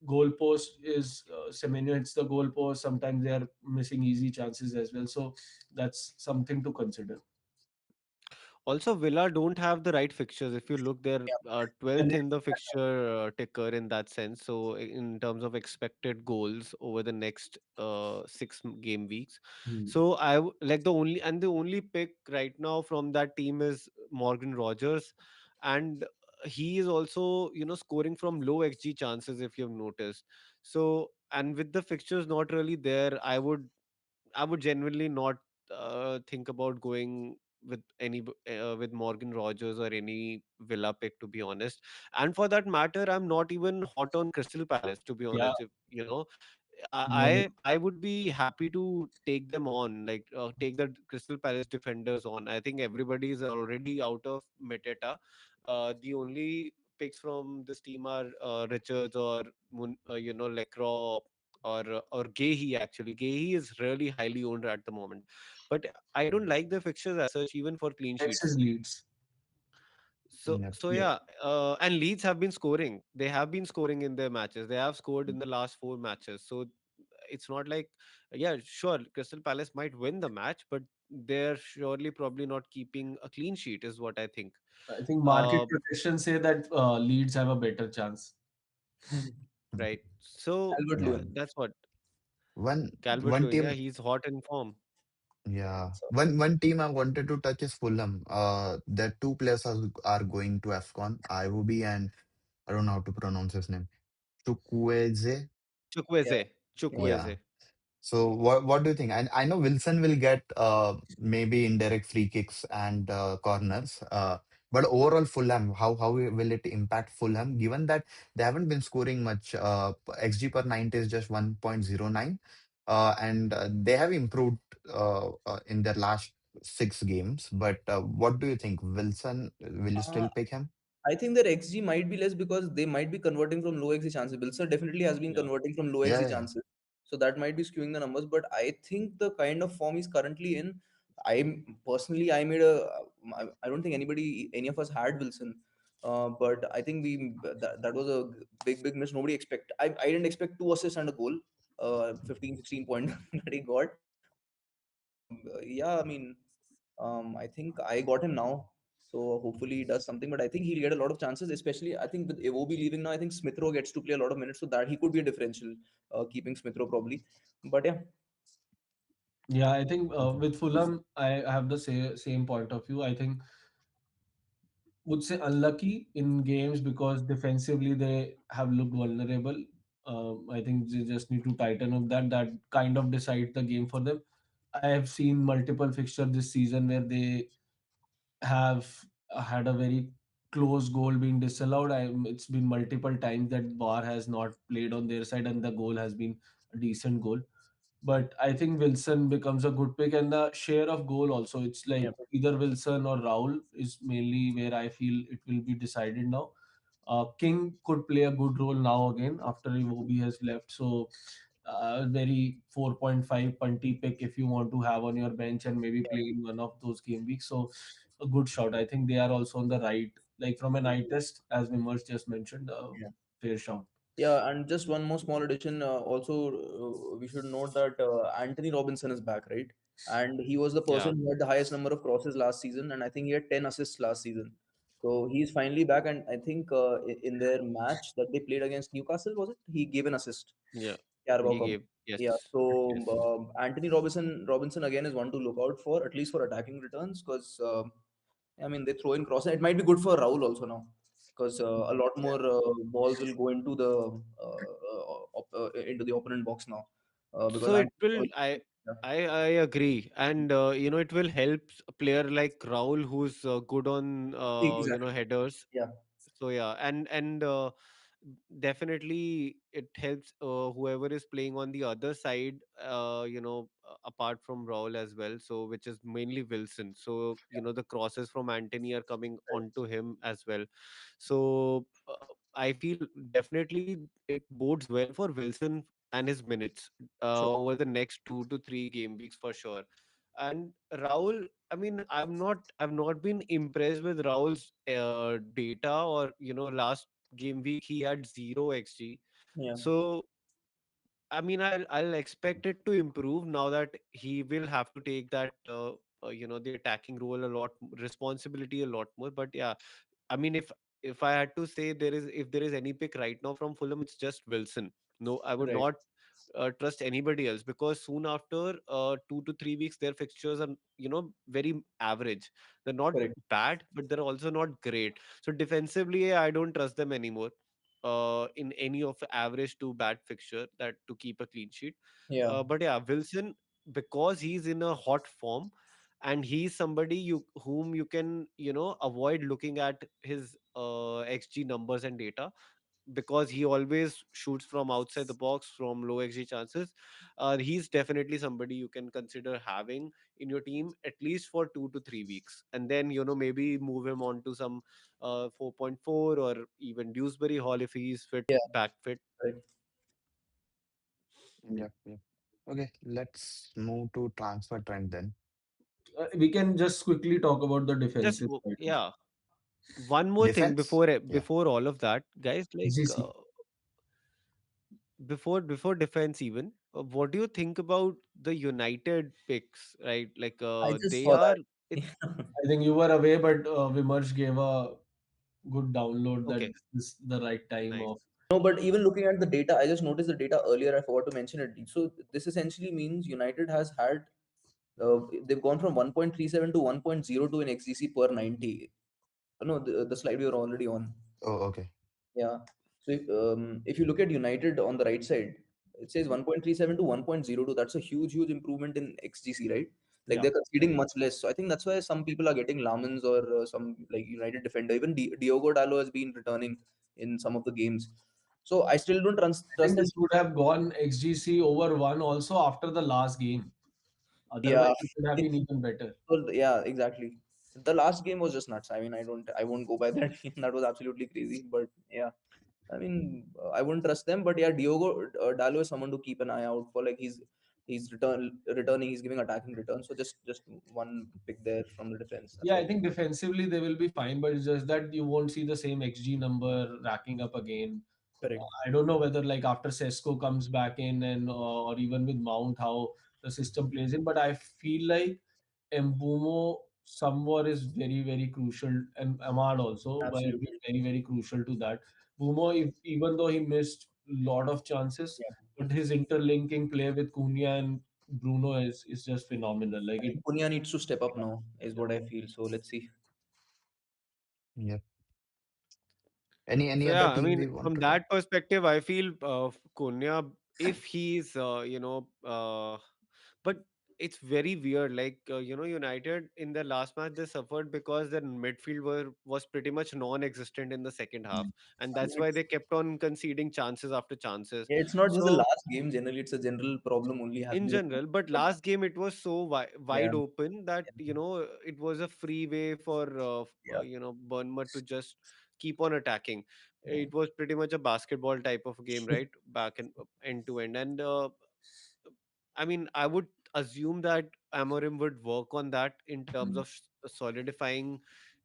goalpost is Semenyo hits the goalpost. Sometimes they are missing easy chances as well. So that's something to consider. Also, Villa don't have the right fixtures. If you look, they're Yeah. 12th And in the fixture ticker in that sense. So, in terms of expected goals over the next game weeks, Hmm. so like the only pick right now from that team is Morgan Rogers, and he is also scoring from low XG chances if you've noticed. So, and with the fixtures not really there, I would genuinely not think about going with with Morgan Rogers or any Villa pick, to be honest. And for that matter, I'm not even hot on Crystal Palace, to be Yeah, honest. If no, I would be happy to take them on, like take the Crystal Palace defenders on. I think everybody is already out of Meteta. The only picks from this team are Richards or Lecraw or Gehi. Actually, Gehi is really highly owned at the moment, but I don't like the fixtures as such, even for clean Texas sheets. leads. So Yep. so Yeah, yeah, and Leeds have been scoring. They have been scoring in their matches. They have scored in the last 4 matches. So it's not like, yeah, sure, Crystal Palace might win the match, but they're surely probably not keeping a clean sheet, is what I think. I think market Uh, projections say that Leeds have a better chance. right. So Albert Yeah. Lewin. that's what One Calvert one Lewin. Yeah, team. he's hot in form. Yeah. So, One team I wanted to touch is Fulham. Their two players are going to AFCON. Iwobi and I don't know how to pronounce his name. Chukwueze. yeah, Chukwueze. yeah. Yeah. Chukwueze. So what do you think? I know Wilson will get maybe indirect free kicks and corners. But overall Fulham, how will it impact Fulham given that they haven't been scoring much? XG per 90 is just 1.09. and they have improved in their last 6 games. But what do you think, Wilson? Will you Uh, still pick him? I think their XG might be less because they might be converting from low XG chances. Bilser definitely has been Yeah. converting from low Yeah, XG yeah. chances. So that might be skewing the numbers. But I think the kind of form he's currently in, I made a, I don't think any of us had Wilson. But I think that was a big miss. Nobody I didn't expect 2 assists and a goal, 15, 16 point that he got. But yeah, I mean, I think I got him now. So hopefully he does something. But I think he'll get a lot of chances, especially I think with Iwobi leaving now, I think Smithrow gets to play a lot of minutes. So that he could be a differential, keeping Smithrow probably. But yeah, Yeah, I think with Fulham, I have the same point of view. I think would say unlucky in games because defensively they have looked vulnerable. I think they just need to tighten up that. That kind of decide the game for them. I have seen multiple fixtures this season where they have had a very close goal being disallowed. It's been multiple times that VAR has not played on their side and the goal has been a decent goal. But I think Wilson becomes a good pick, and the share of goal also. It's yeah, like either Wilson or Raul is mainly where I feel it will be decided now. King could play a good role now again after Iwobi has left. So, very 4.5 punty pick if you want to have on your bench and maybe play in one of those game weeks. So, a good shout. I think they are also on the right, like from an eye test, as Vimal just mentioned, yeah. fair shout. Yeah, and just one more small addition. Also, we should note that Anthony Robinson is back, right? And he was the Yeah. person who had the highest number of crosses last season, and I think he had 10 assists last season. So he's finally back, and I think in their match that they played against Newcastle, was it? He gave an assist. Yeah. Carabao He Cup. gave. Yes. Yeah. So Yes. Anthony Robinson again is one to look out for, at least for attacking returns, because I mean they throw in crosses. It might be good for Raul also now, because a lot Yeah. more balls will go into into the opponent box now, because So it Anthony will. Robinson, yeah, I agree, and it will help a player like Raul who's good on exactly. headers. Yeah, So yeah, and definitely it helps whoever is playing on the other side, apart from Raul as well. So which is mainly Wilson. So the crosses from Anthony are coming right. onto him as well. So I feel definitely it bodes well for Wilson and his minutes Sure. over the next 2 to 3 game weeks for sure. And Raul, I mean, I've not been impressed with Raul's data, or last game week he had 0 xg. Yeah, So I mean, I'll expect it to improve now that he will have to take that the attacking role a lot, responsibility a lot more. But yeah, I mean, if I had to say if there is any pick right now from Fulham, it's just Wilson. No, I would right, not trust anybody else, because soon after 2 to 3 weeks their fixtures are very average. They're not correct. bad, but they're also not great. So defensively, I don't trust them anymore. In any of average to bad fixture that to keep a clean sheet. Yeah, But yeah, Wilson, because he's in a hot form, and he's somebody whom you can avoid looking at his xg numbers and data, because he always shoots from outside the box from low xg chances. He's definitely somebody you can consider having in your team at least for 2 to 3 weeks, and then maybe move him on to some 4.4 or even Dewsbury Hall if he's yeah, back fit. right. Yeah. Yeah. Okay, let's move to transfer trend then. We can just quickly talk about the Just defensive side. yeah, one more thing Defense? before Yeah. before all of that, guys, like GC. before defense even, what do you think about the United picks, right? Like I just they saw are it that. I think you were away, but Vimarsh gave a good download that okay, this is the right time nice. of. No, but even looking at the data, I just noticed the data earlier. I forgot to mention it. So this essentially means United has had they've gone from 1.37 to 1.02 in XGC per 90. No, the slide we were already on. Oh, okay. Yeah. So if you look at United on the right side, it says 1.37 to 1.02. That's a huge improvement in XGC, right? Like Yeah, they're conceding right. much less. So I think that's why some people are getting Lamans or some like United defender. Even Diogo Dallo has been returning in some of the games. So I still don't I think trust this him. would have gone XGC over one also after the last game. Yeah. Otherwise, it would have been even better. So, yeah, exactly. The last game was just nuts. I mean, I won't go by that. That was absolutely crazy. But yeah, I mean, I wouldn't trust them. But yeah, Diogo Dalo is someone to keep an eye out for. Like he's returning. He's giving attacking returns. So just one pick there from the defense. That's Yeah, all. I think defensively they will be fine, but it's just that you won't see the same XG number racking up again. Correct. I don't know whether like after Sesko comes back in and or even with Mount how the system plays in, but I feel like Mbumo somewhere is very crucial, and Ahmad also will be Absolutely. very crucial to that. Bumo, if, even though he missed lot of chances, Yeah. but his interlinking play with Cunha and Bruno is just phenomenal. Like I it, think Cunha needs to step up now, is what I feel. So let's see. Yep. Any So other yeah, I team we mean, want from to talk? that perspective, I feel Konya, if he's but it's very weird. Like United in their last match they suffered because their midfield was pretty much non-existent in the second half, and And that's why it's they kept on conceding chances after chances. Yeah, it's not just the So last game. Generally, it's a general problem only in happening. general, but last game it was so Yeah, wide open that yeah, it was a free way for yeah, Bournemouth to just keep on attacking. yeah. It was pretty much a basketball type of game, right? Back and end to end, and I mean, I would assume that Amorim would work on that in terms of solidifying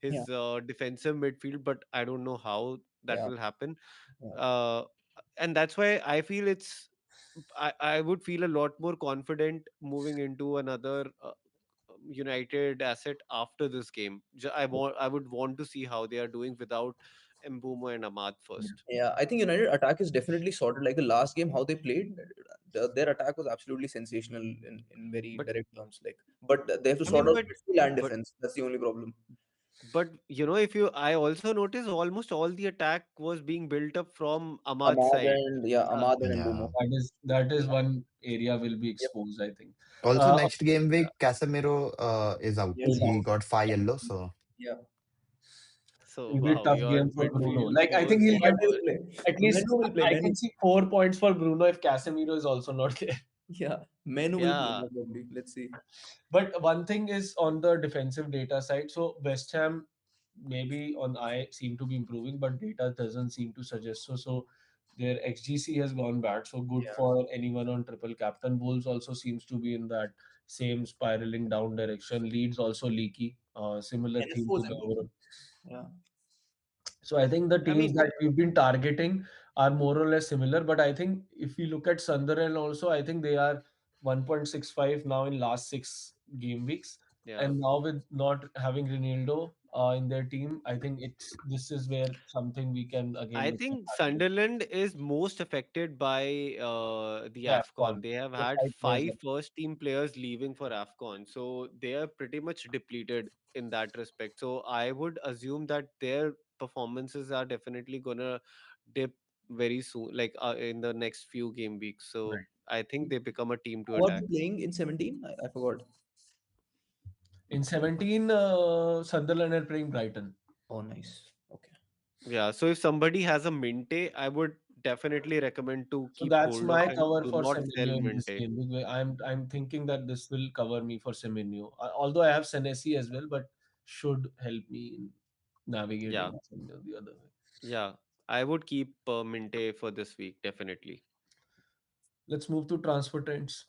Yeah, his defensive midfield, but I don't know how that yeah, will happen. yeah. Uh, and that's why I feel I would feel a lot more confident moving into another United asset after this game. I would want to see how they are doing without Mbumo and Ahmad first. Yeah, I think United attack is definitely sorted. Like the last game, how they played, their attack was absolutely sensational in very But direct terms. Like, but they have to I sort mean, out but midfield and but defense. That's the only problem. if you I also noticed almost all the attack was being built up from Ahmad's Ahmad side. and yeah, Uh, Ahmad and Yeah. Mbumo. that is one area will be Yep, exposed, I think. Also, Uh, next game week, Casemiro is out. yes, will He out. got five yellow, so yeah. so It'll be a wow, tough your game for Bruno. midfield Like I think was he'll get Mbappe will play. at least Menu will play. I Menu. can see 4 points for Bruno if Casemiro is also not there. Yeah, Menu will play yeah. probably. Let's see. But one thing is on the defensive data side. So West Ham maybe on I seem to be improving, but data doesn't seem to suggest so. So their XGC has gone bad. So good Yeah, for anyone on triple captain. Wolves also seems to be in that same spiraling down direction. Leeds also leaky. Similar theme NFO to is the. improving. Yeah, So I think the I teams mean, that we've been targeting are more or less similar. But I think if we look at Sunderland also, I think they are 1.65 now in last 6 game weeks. yeah. And now with not having Ronaldo in their team, I think this is where something we can again I look at think targeting. Sunderland is most affected by the Yeah, AFCON. gone. They have The had 5 players five are first team players leaving for AFCON. So they are pretty much depleted in that respect. So I would assume that their performances are definitely gonna dip very soon, like in the next few game weeks. So right. I think they become a team to who are attack. they playing in 17? I forgot. In 17, Sunderland are playing Brighton. Oh, nice. Okay. Yeah. So if somebody has a Minte, I would definitely recommend to So keep that's hold of my him. cover Do for not sell Semenyo in this Minte. game. Because I'm thinking that this will cover me for Semenyo. Although I have Senesi as well, but should help me in Yeah. navigating Semenyo the other way. Yeah, I would keep Minte for this week, definitely. Let's move to transfer trends.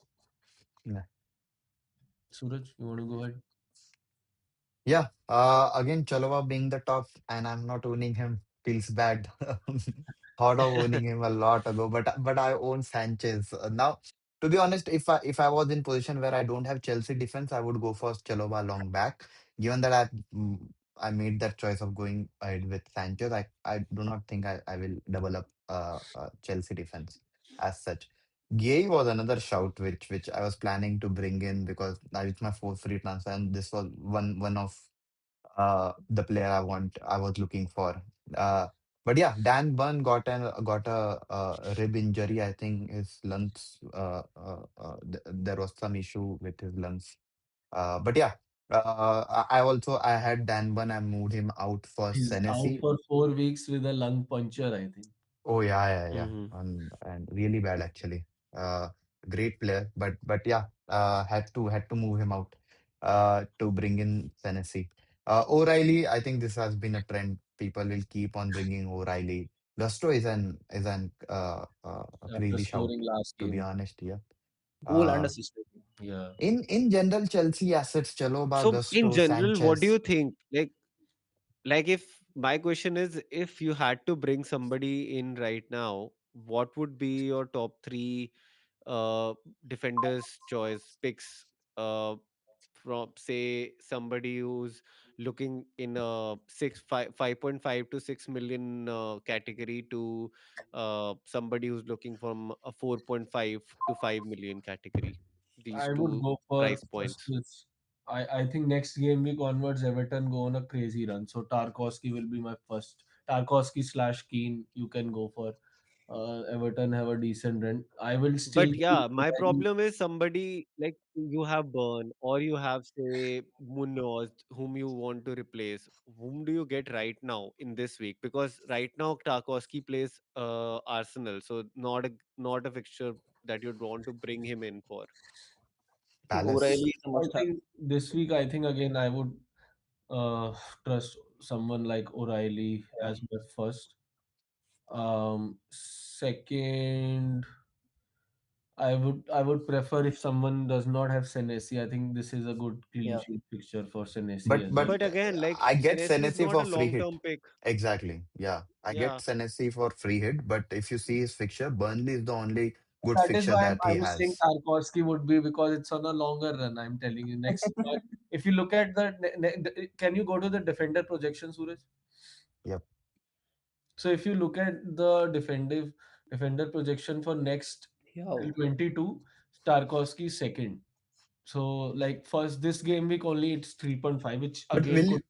yeah. Suraj, you want to go ahead? Yeah. Again, Chalova being the top, and I'm not owning him feels bad. Thought of owning him a lot ago, but I own Sanchez now. To be honest, if I was in position where I don't have Chelsea defense, I would go for Chalova long back. Given that I made that choice of going ahead with Sanchez, I do not think I will double up Chelsea defense as such. Gay was another shout which I was planning to bring in because now it's my fourth free transfer, and this was one of the player I was looking for. Uh, but yeah, Dan Burn got a rib injury. I think his lungs. There was some issue with his lungs. But yeah, I had Dan Burn. I moved him out for He's out Senesi. for 4 weeks with a lung puncture, I think. Oh yeah, yeah, yeah. Hmm. And really bad actually. Uh, Great player, but yeah, had to move him out. To bring in Tennessee. O'Reilly, I think this has been a trend. People will keep on bringing O'Reilly. Gusto is a After crazy shout. scoring last To be game. honest, yeah. Goal and Uh, assist, I think. Yeah. in general, Chelsea assets, chalo ba So in Gusto, general, what do Sanchez. you think? Like if my question is, if you had to bring somebody in right now, what would be your top three defenders choice picks, uh, from say somebody who's looking in a 5.5 to 6 million category to somebody who's looking from a 4.5 to 5 million category, these I would two go for price first points. this. I think next game week onwards, Everton go on a crazy run. So Tarkowski will be my first. Tarkowski slash Keane, you can go for. Everton have a decent run. I will still But keep yeah, my O'Reilly. problem is somebody like you have Burn or you have say Munoz whom you want to replace. Whom do you get right now in this week? Because right now Tarkowski plays Arsenal, so not a fixture that you'd want to bring him in for. I think Palace. O'Reilly is a I must have. think this week, I think again I would trust someone like O'Reilly Yeah. as my first. Second, I would prefer if someone does not have Senesi. I think this is a good clean Yeah. sheet picture for Senesi But as well. but But again, like I get Senesi is Senesi not for a free long hit. term pick. Exactly. Yeah, I get Yeah. Senesi for free hit. But if you see his fixture, Burnley is the only good That is fixture why that I he was saying has. Tarkowski would be because it's on a longer run. I'm telling you. Next, if you look at can you go to the defender projection, Suraj? Yep. So if you look at the defender projection for next Yeah. till 22, Tarkowski second. So like first this game week only it's 3.5, which But again could.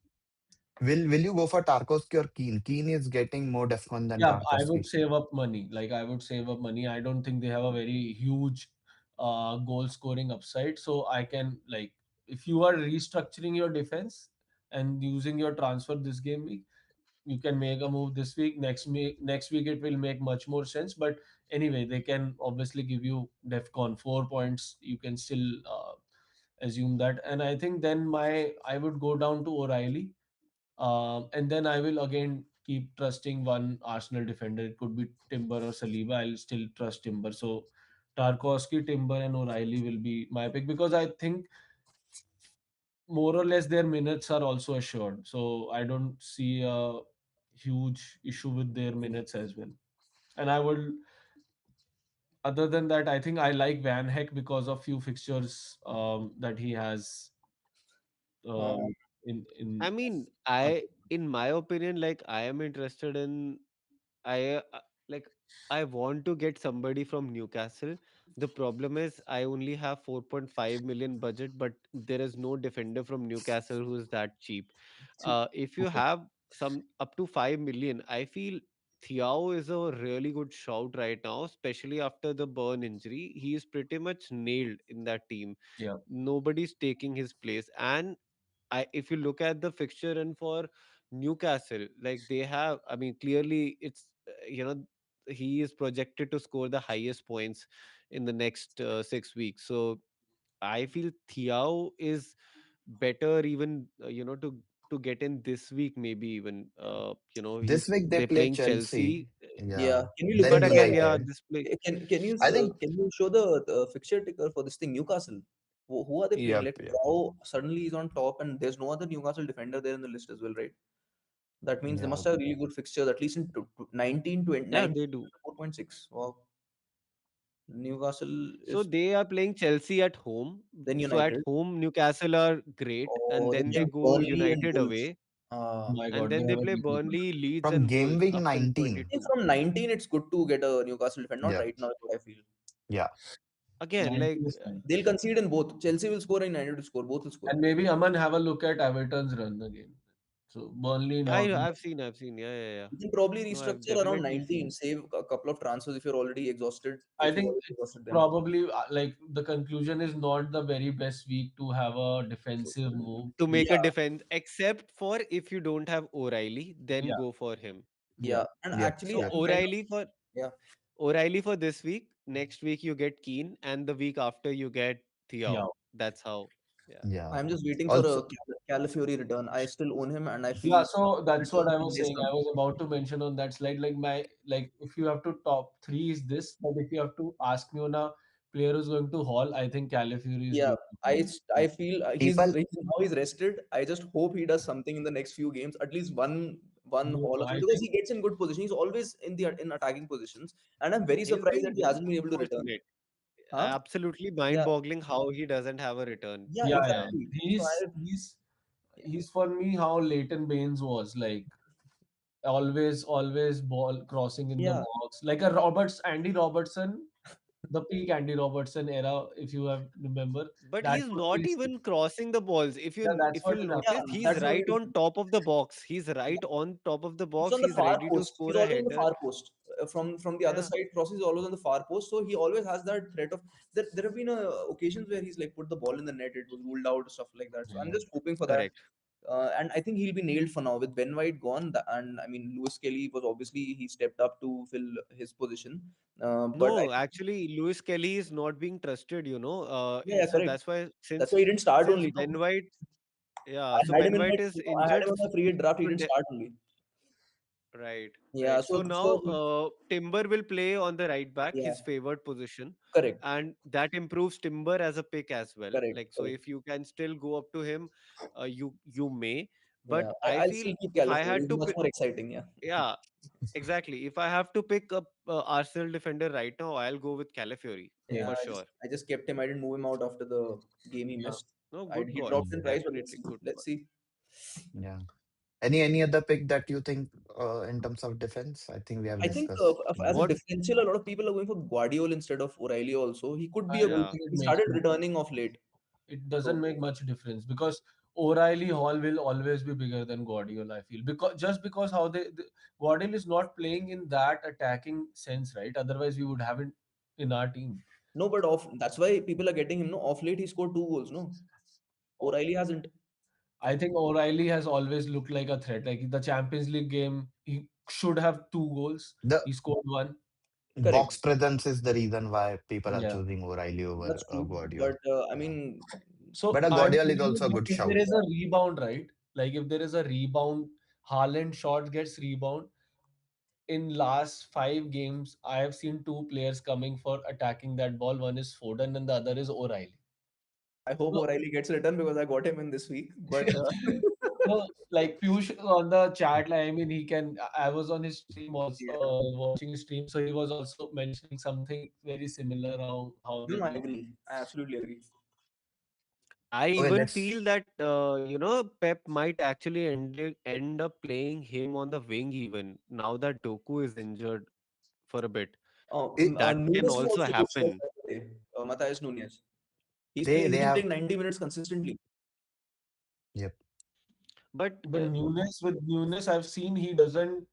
will you go for Tarkowski or Keane? Keane is getting more defcon than Yeah, I would Tarkowski. save up money. Like I would save up money. I don't think they have a very huge goal scoring upside. So I can like if you are restructuring your defense and using your transfer this game week, you can make a move this week. Next week it will make much more sense. But anyway, they can obviously give you DEFCON 4 points. You can still assume that. And I think then my I would go down to O'Reilly, and then I will again keep trusting one Arsenal defender. It could be Timber or Saliba. I'll still trust Timber. So Tarkowski, Timber, and O'Reilly will be my pick because I think more or less their minutes are also assured. So I don't see a huge issue with their minutes as well. And I will, other than that, I think I like Van Heck because of few fixtures that he has Uh, um, in. I mean, I in my opinion, like I am interested in like I want to get somebody from Newcastle. The problem is I only have 4.5 million budget, but there is no defender from Newcastle who is that cheap. If you have some up to 5 million, I feel Thiao is a really good shout right now, especially after the burn injury. He is pretty much nailed in that team. Yeah. Nobody's taking his place. And if you look at the fixture and for Newcastle, like they have, I mean, clearly it's he is projected to score the highest points in the next 6 weeks. So I feel Thiao is better even to get in this week, maybe even This he's week they they're play playing Chelsea. Chelsea. yeah. Yeah. Can you look Then at But the? again, yeah, United. this play. I think. Can you show the fixture ticker for this thing Newcastle? Who are they playing? Yep. Like Yep. Thiago suddenly is on top, and there's no other Newcastle defender there in the list as well, right? That means they Yeah. must have really good fixtures, at least in 19 to Yeah, 19 they do. 4.6. Wow. Newcastle So is they are playing Chelsea at home. then So at United. home, Newcastle are great, and Oh, then then they they have go Burnley and United Wolves. away, My and God, they then have they a play really good. Burnley, Leeds, From and game Wolves week up till 19. I think 22. from 19 it's good to get a Newcastle defender. Not Yep. right now, is what I feel. Yeah. Again, 19 like is fine. They'll concede in both. Chelsea will score and United will score. Both will score. And maybe Aman have a look at Everton's run again. So Burnley, Northern. I've seen, yeah, yeah, yeah. You can probably No, I've restructure around definitely 19, seen. save a couple of transfers if you're already exhausted. I If you're think already it's exhausted them. probably like the conclusion is not the very best week to have a So, defensive move. To make a yeah, defense, except for if you don't have O'Reilly, then Yeah, go for him. Yeah, Yeah. and Yep. actually So Yep. I'm kind of, yeah, O'Reilly for this week. Next week you get Keane, and the week after you get Yeah. Thiaw. That's how. Yeah. Yeah. I'm just waiting for a Also, Calafiori return. I still own him, and I Yeah, feel so that's what returns I when was they saying. come. I was about to mention on that slide, like my like if you have to top three is this, but if you have to ask me on a player who's going to haul, I think Calafiori is Yeah, going to haul. I feel people, now he's rested. I just hope he does something in the next few games, at least one No, haul no, or something, I because think he gets in good position. He's always in attacking positions, and I'm very He's surprised that been he hasn't been able to return. disproportionate. Huh? Absolutely Yeah, mind-boggling how he doesn't have a return. yeah, yeah, yeah. Yeah. exactly. So He's he's he's for me how Leighton Baines was like always ball crossing in the yeah, box like a Andy Robertson, the peak Andy Robertson era, if you have remember. But That he's would be not even crossing the balls. yeah, that's If what you'll is yeah, notice, happening. he's that's very right on different. top of the box. He's Yeah. right on top of the He's box. on the He's far ready to post. He's score a always on the header. far post. From the other Yeah. side, crosses is always on the far post. So he always has that threat of. There have been occasions where he's like put the ball in the net. It was ruled out, stuff like that. So I'm Yeah. just hoping for that. Correct. And I think he'll be nailed for now with Ben White gone. And I mean, Lewis Kelly was obviously he stepped up to fill his position. But I No, think, actually, Lewis Kelly is not being trusted, yeah, yeah, So correct. that's why That's why he didn't start since only. No? Ben White, yeah, I so had him Ben in my, White is I had injured. him on my free hit draft. He So didn't start only. right, Yeah. right. So So now so Timber will play on the right back, yeah, his favored position, correct, and that improves Timber as a pick as well. correct, Like so, correct. if you can still go up to him, you may. Yeah, But I I'll feel still keep if I Calafiori. had He's to much pick, more exciting. Yeah. yeah, exactly. If I have to pick up Arsenal defender right now, I'll go with Calafiori Same. Yeah, for sure. I just kept him. I didn't move him out after the game he Yeah. missed. No, good He call. dropped in mm, price, but let's Definitely see. good Let's call. see. yeah. Any other pick that you think in terms of defense? I think we have I think discussed as a enough. What? differential, a lot of people are going for Guardiola instead of O'Reilly. Also, he could be I a don't good. Yeah. think it He makes started returning off late. it doesn't So make much difference because O'Reilly Hall will always be bigger than Guardiola. I feel because just because how Guardiola is not playing in that attacking sense, right? Otherwise, we would have it in our team. no, but off. That's why people are getting him. No, off late he scored two goals. No, O'Reilly hasn't. I think O'Reilly has always looked like a threat. Like the Champions League game, he should have two goals. The He scored one. Correct. box presence is the reason why people are Yeah. choosing O'Reilly over That's true. Guardiola. But I Yeah. mean, So But a I'm Guardiola is thinking also a like good if there shout. is a rebound, right? Like if there is a rebound, Haaland shot gets rebound. In last 5 games, I have seen two players coming for attacking that ball. One is Foden and the other is O'Reilly. I hope So, O'Reilly gets a return because I got him in this week. But so like Piyush on the chat, like, I mean, he can. I was on his stream also, yeah, watching his stream, so he was also mentioning something very similar how no, they no, I play. agree. I absolutely agree. I Okay, even let's. feel that Pep might actually end up playing him on the wing even now that Doku is injured for a bit. It, That can Nunes is also also a good shout, happen. by the way. Matthias Nunes. they He's been have. playing 90 minutes consistently. Yep. But But Nunes, I've seen he doesn't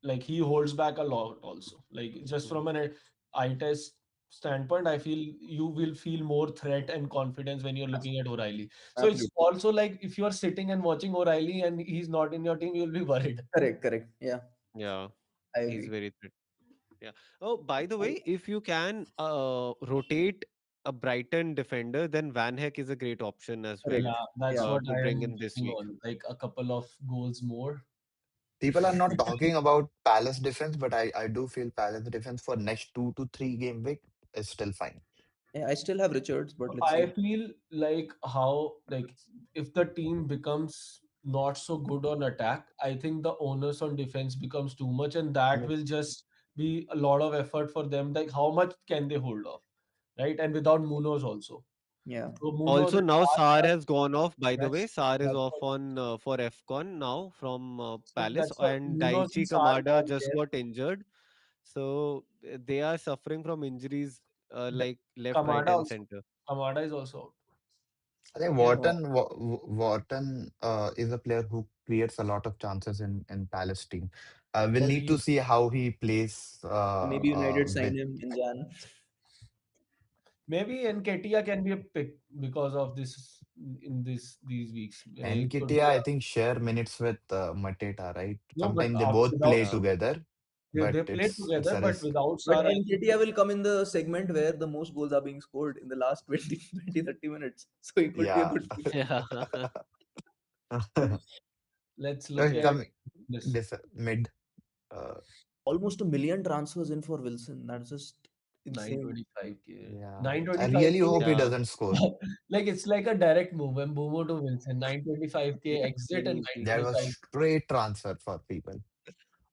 like he holds back a lot also. Like just Mhm. from an eye test standpoint, I feel you will feel more threat and confidence when you're looking at O'Reilly. So it's Absolutely. also like if you are sitting and watching O'Reilly and he's not in your team, you'll be worried. Correct, correct. Yeah, yeah, I he's agree. very yeah. Oh, by the way, if you can rotate a Brighton defender, then Van Heck is a great option as well Yeah, Correct. that's Yeah. what to I bring am in this looking week. on. Like a couple of goals more. People are not talking about Palace defense, but I do feel Palace defense for next 2 to 3 game week is still fine. Yeah, I still have Richards, but let's I see. feel like how like if the team becomes not so good on attack, I think the onus on defense becomes too much, and that will just be a lot of effort for them. Like how much can they hold off, right? And without Munoz also. Yeah. So Munoz Also, is now Sar hard. has gone off. By the way, That's Sar is that's off what on for FCon now from so Palace, that's what and Munoz and Daichi Sar Kamada gone just there. got injured. So they are suffering from injuries The, like left, right, Kamada and also. center. Kamada is also out. I think Yeah. Wharton is a player who creates a lot of chances in Palace team. We'll But need to he see how he plays Maybe United sign with. him in Jan. Maybe Nketia can be a pick because of this in this these weeks. And It could be Kittia, I a think, share minutes with Mateta, right? no, but Sometimes they both without play Yeah. together, but they play it's together, a but risk. without But Sar, I think Nketiah will come in the segment where the most goals are being scored in the last 20, 20, 30 minutes. So he could be a Yeah. good pick. Yeah. let's look Okay, at come this this mid. Uh, Almost a million transfers in for Wilson. That's just insane. 925K. yeah, I really 925K. hope he Yeah. doesn't score. Like it's like a direct move when Bomo to Wilson. Yeah, 925K exit very and easy. That was 925. straight transfer for people.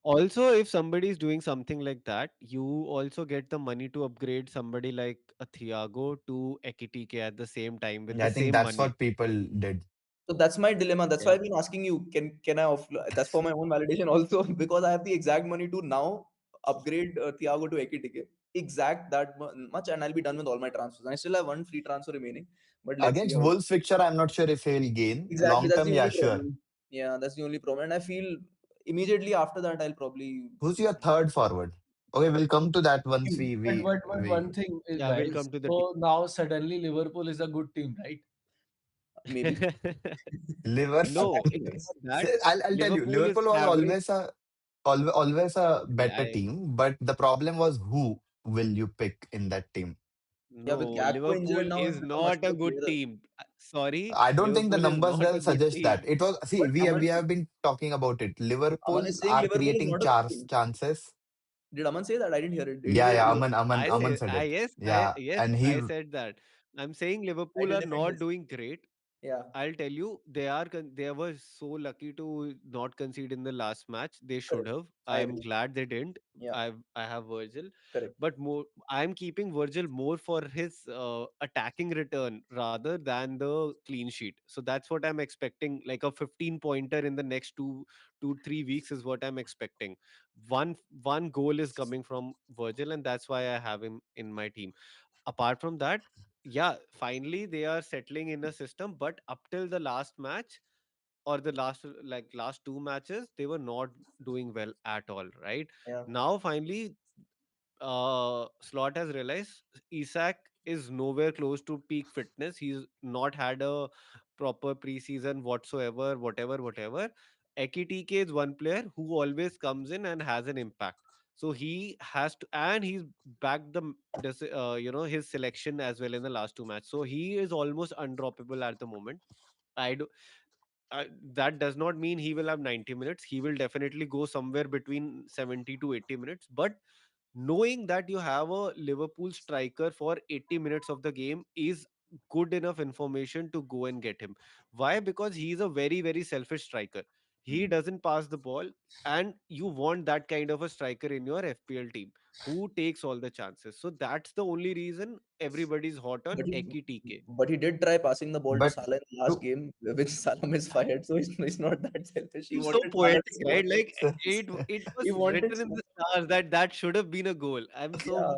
Also, if somebody is doing something like that, you also get the money to upgrade somebody like a Thiago to Ekitike at the same time with Yeah, the I think same that's money. what people did. So that's my dilemma. That's why Yeah. I've been asking you, can I offload? That's for my own validation also because I have the exact money to now upgrade Thiago to Ekitike. Exact that much, and I'll be done with all my transfers. And I still have one free transfer remaining, but let's see Against how. Wolves fixture, I'm not sure if he'll gain. Exactly, Long that's term, the yeah, only sure. problem. Yeah, that's the only problem. And I feel immediately after that, I'll probably Who's your third forward? Okay, we'll come to that once Team. we But we but we one thing, Yeah, we'll guys. come to the So now suddenly Liverpool is a good team, right? maybe. team. Liverpool. No, it's not that. I'll tell you, Liverpool is Liverpool was having. always a better Yeah, team, but the problem was who will you pick in that team? Yeah, no, with Gakpo Liverpool injured now, it's is become much not a more good clearer. team. Sorry, I don't think the Liverpool is numbers not they'll a good suggest that. team. It was see But we have been talking about it. Aman Liverpool is saying are Liverpool is creating not a good team. chances. Did Aman say that? I didn't hear it. Did he Yeah, say yeah. Liverpool? Aman said I it. yes, Yeah, yes, and I he said that. I'm saying I Liverpool will are defend not this. doing great. Yeah, I'll tell you, they were so lucky to not concede in the last match. They should correct. have. I I'm agree. glad they didn't. Yeah, I have Virgil, correct. but more I'm keeping Virgil more for his attacking return rather than the clean sheet. So that's what I'm expecting. Like a 15 pointer in the next 3 weeks is what I'm expecting. One goal is coming from Virgil, and that's why I have him in my team. Apart from that, yeah, finally they are settling in a system, but up till the last match or the last two matches, they were not doing well at all, right? Yeah, Now finally Slot has realized Isak is nowhere close to peak fitness. He's not had a proper preseason whatsoever, whatever. Ekitike is one player who always comes in and has an impact. So he has to, and he's backed his selection as well in the last two matches. So he is almost undroppable at the moment. I do. That does not mean he will have 90 minutes. He will definitely go somewhere between 70 to 80 minutes. But knowing that you have a Liverpool striker for 80 minutes of the game is good enough information to go and get him. Why? Because he is a very, very selfish striker. He doesn't pass the ball, and you want that kind of a striker in your FPL team who takes all the chances. So that's the only reason everybody's hot on but he Eki TK. but he did try passing the ball to but Salah in the last to game, which Salah misfired. So it's not that selfish. He So wanted Salah to poetic, score. right? Like it He was wanted written in Salah. the stars that that should have been a goal. Yeah.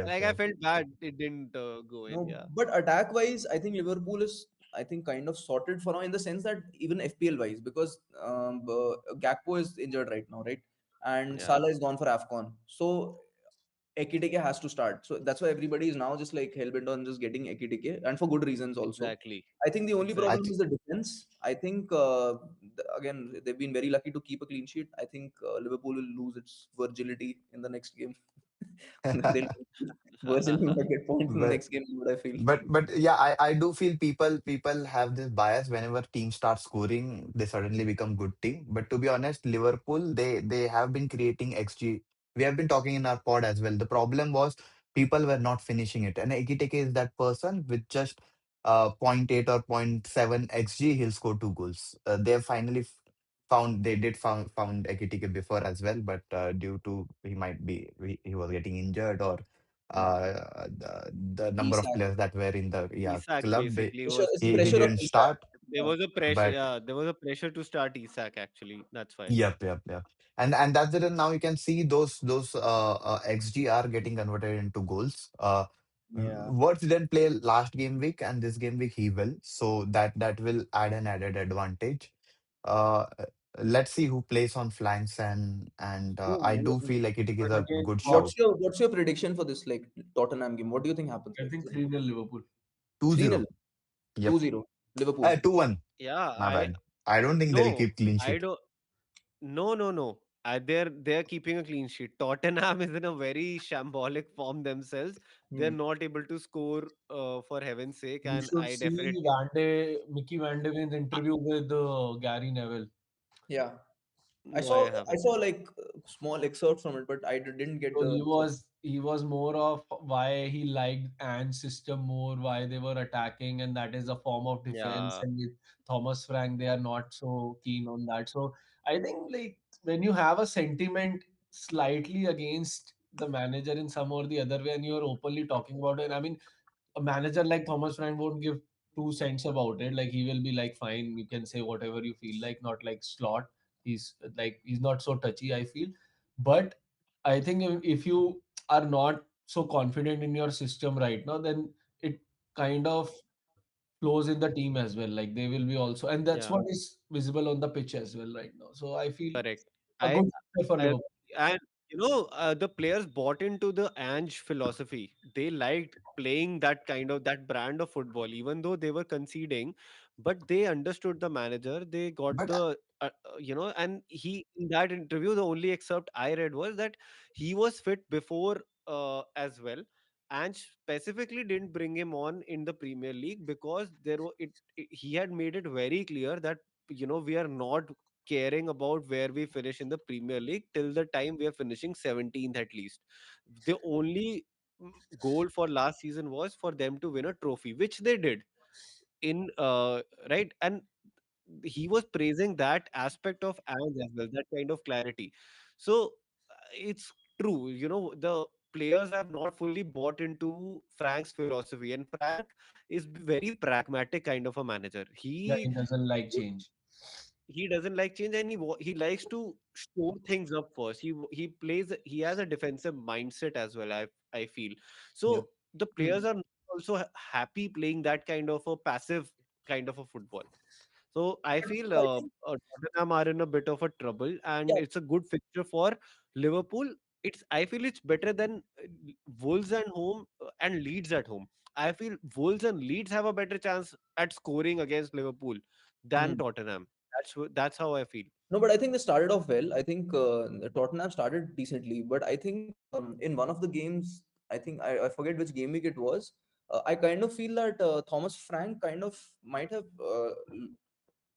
Like I yeah. felt bad it didn't go in. No, Yeah, but attack wise, I think Liverpool is, I think, kind of sorted for now in the sense that even FPL wise, because Gakpo is injured right now, right? And yeah, Salah is gone for AFCON. So Ekitike has to start. So that's why everybody is now just like hellbent on just getting Ekitike, and for good reasons also. exactly, I think the only I problem exactly. think is the defense. I think, again, they've been very lucky to keep a clean sheet. I think Liverpool will lose its virginity in the next game. They'll Virgil will not get points in the but next game, is what I feel. but yeah, I do feel people have this bias whenever teams start scoring, they suddenly become good team. But to be honest, Liverpool they have been creating XG. We have been talking in our pod as well. The problem was people were not finishing it, and Ekiteke is that person with just zero point 0.8 or zero point 0.7 XG, he'll score two goals. They have finally found they did found Ekitike before as well, but due to he was getting injured or Hmm. the number of Isak. players that were in the Isak club basically Pressure, was it's the he pressure of didn't Isak. start. there Yeah. was a pressure. But Yeah, there was a pressure to start Isak actually. That's why. yep. And that's it. And now you can see those XG are getting converted into goals. Yeah. Words didn't play last game week, and this game week he will. So that will add an added advantage. Uh, let's see who plays on flanks, and Hmm, I do hmm. feel like it is But a again, good Klopp, shout. What's your prediction for this like Tottenham game? What do you think happens? I Like think 3-0 Liverpool. 3-0, 2-0. Yep. 2-0 Liverpool. 2-1. Yeah, My I bad. I don't think they'll no, keep clean I sheet. don't. No. They're keeping a clean sheet. Tottenham is in a very shambolic form themselves. They're Hmm. not able to score for heaven's sake, You and should I see definitely. Mickey Van de Ven's interview with Gary Neville. Yeah, I No, saw I I haven't. saw like small excerpts from it, but I didn't get So the full. he was more of why he liked Ange's system more, why they were attacking, and that is a form of defense. Yeah, And with Thomas Frank, they are not so keen on that. So I think like when you have a sentiment slightly against the manager in some or the other way, and you're openly talking about it, I mean, a manager like Thomas Frank won't give 2 cents about it. Like he will be like, fine, you can say whatever you feel like, not like Slot. He's not so touchy, I feel. But I think if you are not so confident in your system right now, then it kind of flows in the team as well. Like they will be also, and that's yeah, what is visible on the pitch as well right now. So I feel correct. a I, good success for I Liverpool. and the players bought into the Ange philosophy. They liked playing that brand of football, even though they were conceding, but they understood the manager. They got But and he in that interview, the only excerpt I read was that he was fit before as well. And specifically didn't bring him on in the Premier League because he had made it very clear that we are not caring about where we finish in the Premier League till the time we are finishing 17th at least. The only goal for last season was for them to win a trophy, which they did in right. And he was praising that aspect of Ange as well, that kind of clarity. So it's true, the players have not fully bought into Frank's philosophy, and Frank is very pragmatic kind of a manager. Yeah, he doesn't like change. He doesn't like change, and he likes to store things up first. He has a defensive mindset as well, I feel. Yeah. So the Hmm. players are also happy playing that kind of a passive kind of a football. So I But feel I think Tottenham are in a bit of a trouble, and yeah. it's a good fixture for Liverpool. I feel it's better than Wolves at home and Leeds at home. I feel Wolves and Leeds have a better chance at scoring against Liverpool than Hmm. Tottenham. That's how I feel. No, but I think they started off well. I think Tottenham started decently, but I think in one of the games, I forget which game week it was. I kind of feel that Thomas Frank kind of might have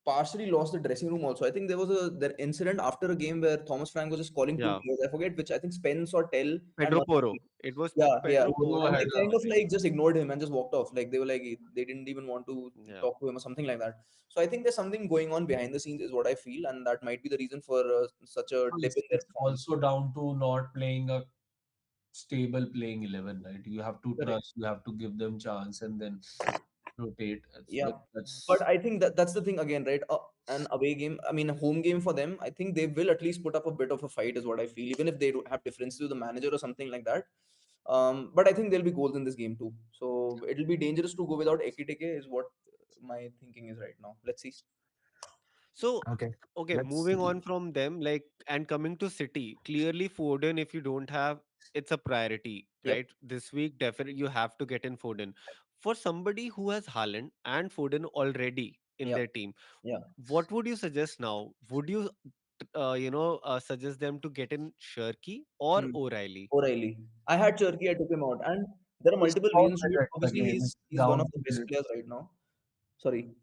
partially lost the dressing room also. I think there was the incident after a game where Thomas Frank was just calling two Yeah, players. I forget which. I think Spence or Tell and Pedro one. Porro. It was Yeah, yeah. Pedro Go Porro, And ahead. they if I'm kind not of wrong. like just ignored him and just walked off. Like they were like they didn't even want to Yeah. talk to him or something like that. So I think there's something going on behind the scenes, is what I feel, and that might be the reason for such a dip in their It's form. also down to not playing a stable playing 11, right? You have to Correct. trust, you have to give them chance and then rotate. Yeah, But but that's I think that's the thing again, right? An away game, I mean, a home game for them. I think they will at least put up a bit of a fight, is what I feel, even if they do have differences with the manager or something like that. But I think there'll be goals in this game too. So it'll be dangerous to go without Ekitike, is what my thinking is right now. Let's see. So, okay, okay, let's moving on from them, like, and coming to City, clearly Foden, if you don't have, it's a priority, Yep. right? This week, definitely you have to get in Foden. For somebody who has Haaland and Foden already in Yep. their team, Yeah. what would you suggest now? Would you, suggest them to get in Shirky or Hmm. O'Reilly? O'Reilly. I had Cherky, I took him out, and there are it's multiple down reasons to it. minutes Obviously, again. It's he's one down of to the best minutes. players right now. Sorry.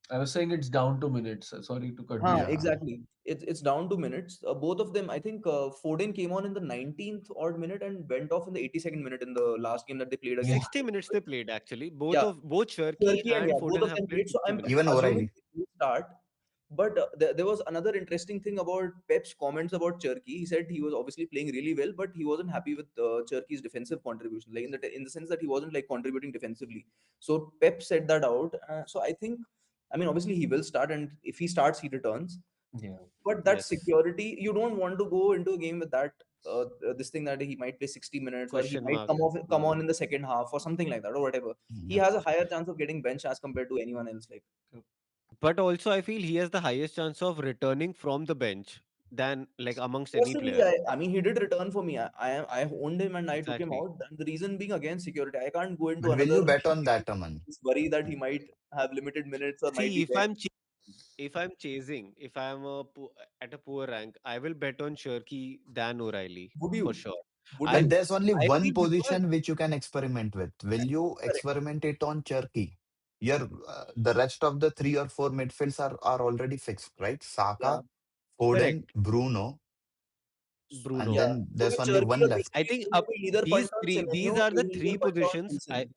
I was saying it's down to minutes. Sorry to cut you. yeah. Exactly. It's down to minutes. Both of them, I think Foden came on in the 19th odd minute and went off in the 82nd minute in the last game that they played Yeah. against. 60 minutes they played actually. Yeah, Both Shirky Turkey and and yeah, both Foden of have them played played. So 60 I'm minutes. Even assuming O'Reilly. he will start. But there was another interesting thing about Pep's comments about Turkey. He said he was obviously playing really well, but he wasn't happy with Turkey's defensive contribution, like in the sense that he wasn't like contributing defensively. So Pep said that out. So I think, I mean, obviously he will start, and if he starts, he returns. Yeah. But that Yes. security, you don't want to go into a game with that this thing that he might play 60 minutes, or he Question might mark. come on Hmm. in the second half or something like that, or whatever. He Yep. has a higher chance of getting benched as compared to anyone else. Like, but also I feel he has the highest chance of returning from the bench than like amongst any Possibly, player. I mean, he did return for me. I owned him and I took him Exactly. out. And the reason being again security. I can't go into But will another you bet on that, Aman? worry that he might have limited minutes or might See, be benched. if I'm at a poor rank, I will bet on Shirky than O'Reilly Would for you? sure. Would But I you? there's only I one feel because position which you can experiment with. Will you Correct. experiment it on Cherky? Your the rest of the three or four midfields are already fixed, right? Yeah. Saka, Foden, correct, Bruno, and Bruno. Yeah. then So there's with only Cherky, one left. I obviously, he's think going to up be either punt these on three these Semenyo are or the he'll three punt on positions. Wilson.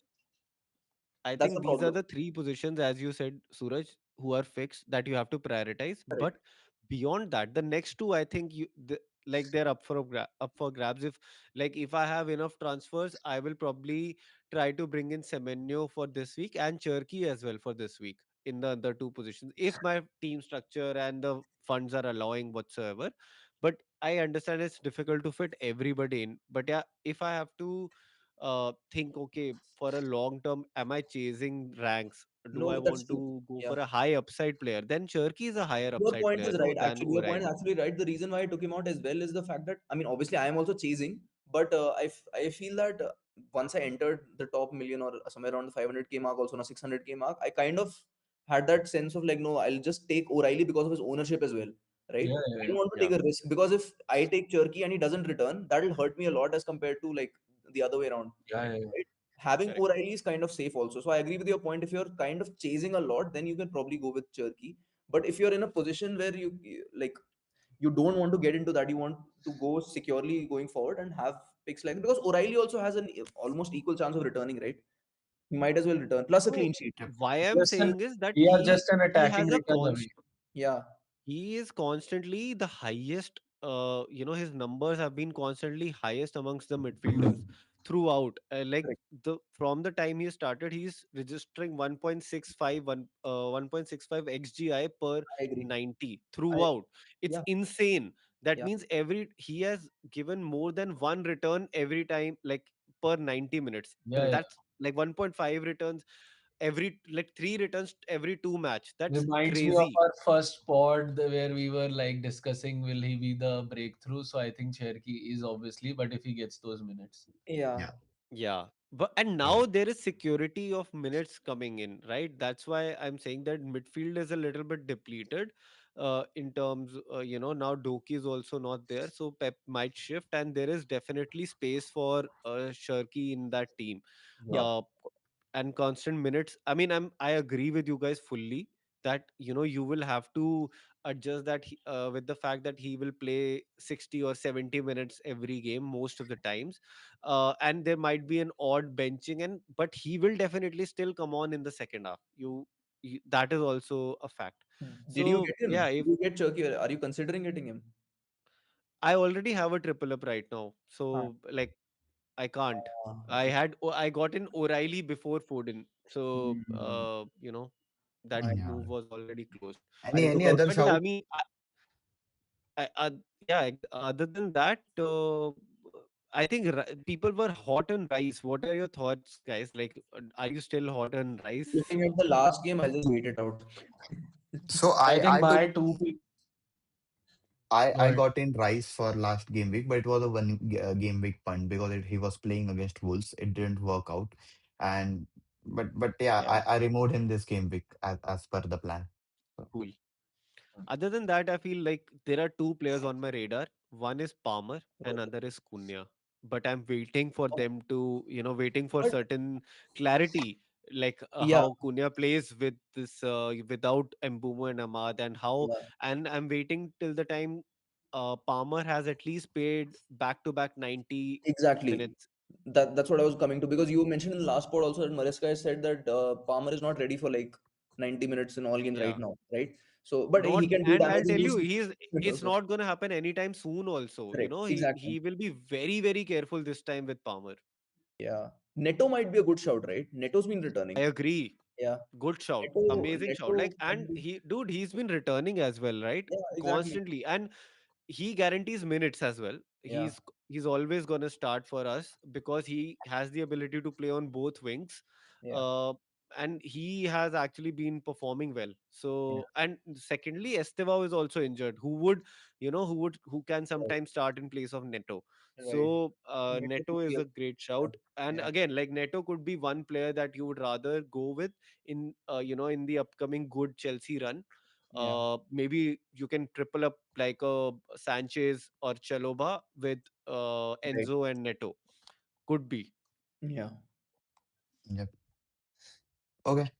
I That's think the these are problem. the three positions, as you said, Suraj, who are fixed that you have to prioritize. Correct. But beyond that, the next two, I think like they're up for grabs. If I have enough transfers, I will probably try to bring in Semenyo for this week and Cherky as well for this week in the other two positions, if my team structure and the funds are allowing whatsoever. But I understand it's difficult to fit everybody in. But yeah, if I have to think, okay, for a long term, am I chasing ranks? Do I No, that's want true. to go Yeah. for a high upside player? Then Cherky is a higher Your upside point player, is no, right. than Actually, your point is O'Reilly. absolutely right. The reason why I took him out as well is the fact that, I mean, obviously, I am also chasing, but I feel that once I entered the top million or somewhere around the 500K mark, also on a 600K mark, I kind of had that sense of like, no, I'll just take O'Reilly because of his ownership as well, right? Yeah, I yeah, don't want to Yeah, take a risk because if I take Cherky and he doesn't return, that'll hurt me a lot as compared to like the other way around. yeah, yeah, yeah. Right? Having correct. O'Reilly is kind of safe also. So I agree with your point. If you're kind of chasing a lot, then you can probably go with Cherky. But if you're in a position where like you don't want to get into that, you want to go securely going forward and have picks like, because O'Reilly also has an almost equal chance of returning, right? He might as well return plus a No, clean sheet. why I'm Just an saying is that We are just an he attacking has a return away. Yeah, he is constantly the highest. His numbers have been constantly highest amongst the midfielders throughout. correct. The from the time he started, he's registering 1.65 xgi per I agree. 90 I throughout. It's Yeah, insane. That yeah. means he has given more than one return every time, like per 90 minutes. Yeah, yeah. That's like 1.5 returns every, like three returns every two match. That's Reminds me of crazy. our first pod where we were like discussing will he be the breakthrough. So I think Cherky is obviously, but if he gets those minutes. Yeah. Yeah, Yeah. But and yeah. now there is security of minutes coming in, right? That's why I'm saying that midfield is a little bit depleted in terms, now Doki is also not there. So Pep might shift, and there is definitely space for Shirky in that team. Yeah. Yeah. Uh, and constant minutes. I mean, I agree with you guys fully that you will have to adjust that with the fact that he will play 60 or 70 minutes every game most of the times, and there might be an odd benching, and but he will definitely still come on in the second half. That is also a fact. Did you So get him? yeah, Did if you get Cherky? Are you considering getting him? I already have a triple up right now, Huh. so like I can't. Okay. I got in O'Reilly before Foden, so Hmm. that I, Yeah. move was already closed. I Any look any out. other But yeah, I shout? mean, other than that, I think people were hot on Rice. What are your thoughts, guys? Like, are you still hot on Rice? Looking at the last game, I'll just wait it out. So I think I took my two pick. Go I ahead. got in Rice for last game week, but it was a game week punt because he was playing against Wolves. It didn't work out, and but yeah, Yeah. I removed him this game week as per the plan. So, Cool. Other than that, I feel like there are two players on my radar. One is Palmer, and Okay. other is Cunha. But I'm waiting for them to, waiting for But certain clarity, like yeah, how Cunha plays with this without Mbumo and Ahmad, yeah, and I'm waiting till the time Palmer has at least played back to back 90 exactly. minutes. That's what I was coming to, because you mentioned in the last pod also that Maresca has said that Palmer is not ready for like 90 minutes in all games right Yeah. now, right? So, but Not, he can do and damage I'll in tell you, those he's minutes it's also. not gonna happen anytime soon also. Correct. He Exactly. he will be very, very careful this time with Palmer. Yeah. Neto might be a good shout, right? Neto's been I returning. agree. Yeah. Good shout. Amazing shout. Neto Like, can and be. he's been returning as well, right? Yeah, exactly. Constantly. And he guarantees minutes as well. Yeah. He's always gonna start for us because he has the ability to play on both wings. Yeah. Uh and he has actually been performing well. Yeah. So, and secondly, Estevao is also injured, who would, who can Right. sometimes start in place of Neto. Right. So Neto Neto could be is a a great shout. And yeah. again, like, Neto could be one player that you would rather go with in, in the upcoming good Chelsea run. Yeah. Maybe you can triple up like a Sanchez or Chaloba with Right. Enzo and Neto. Could be. Yeah. Yep. Okay.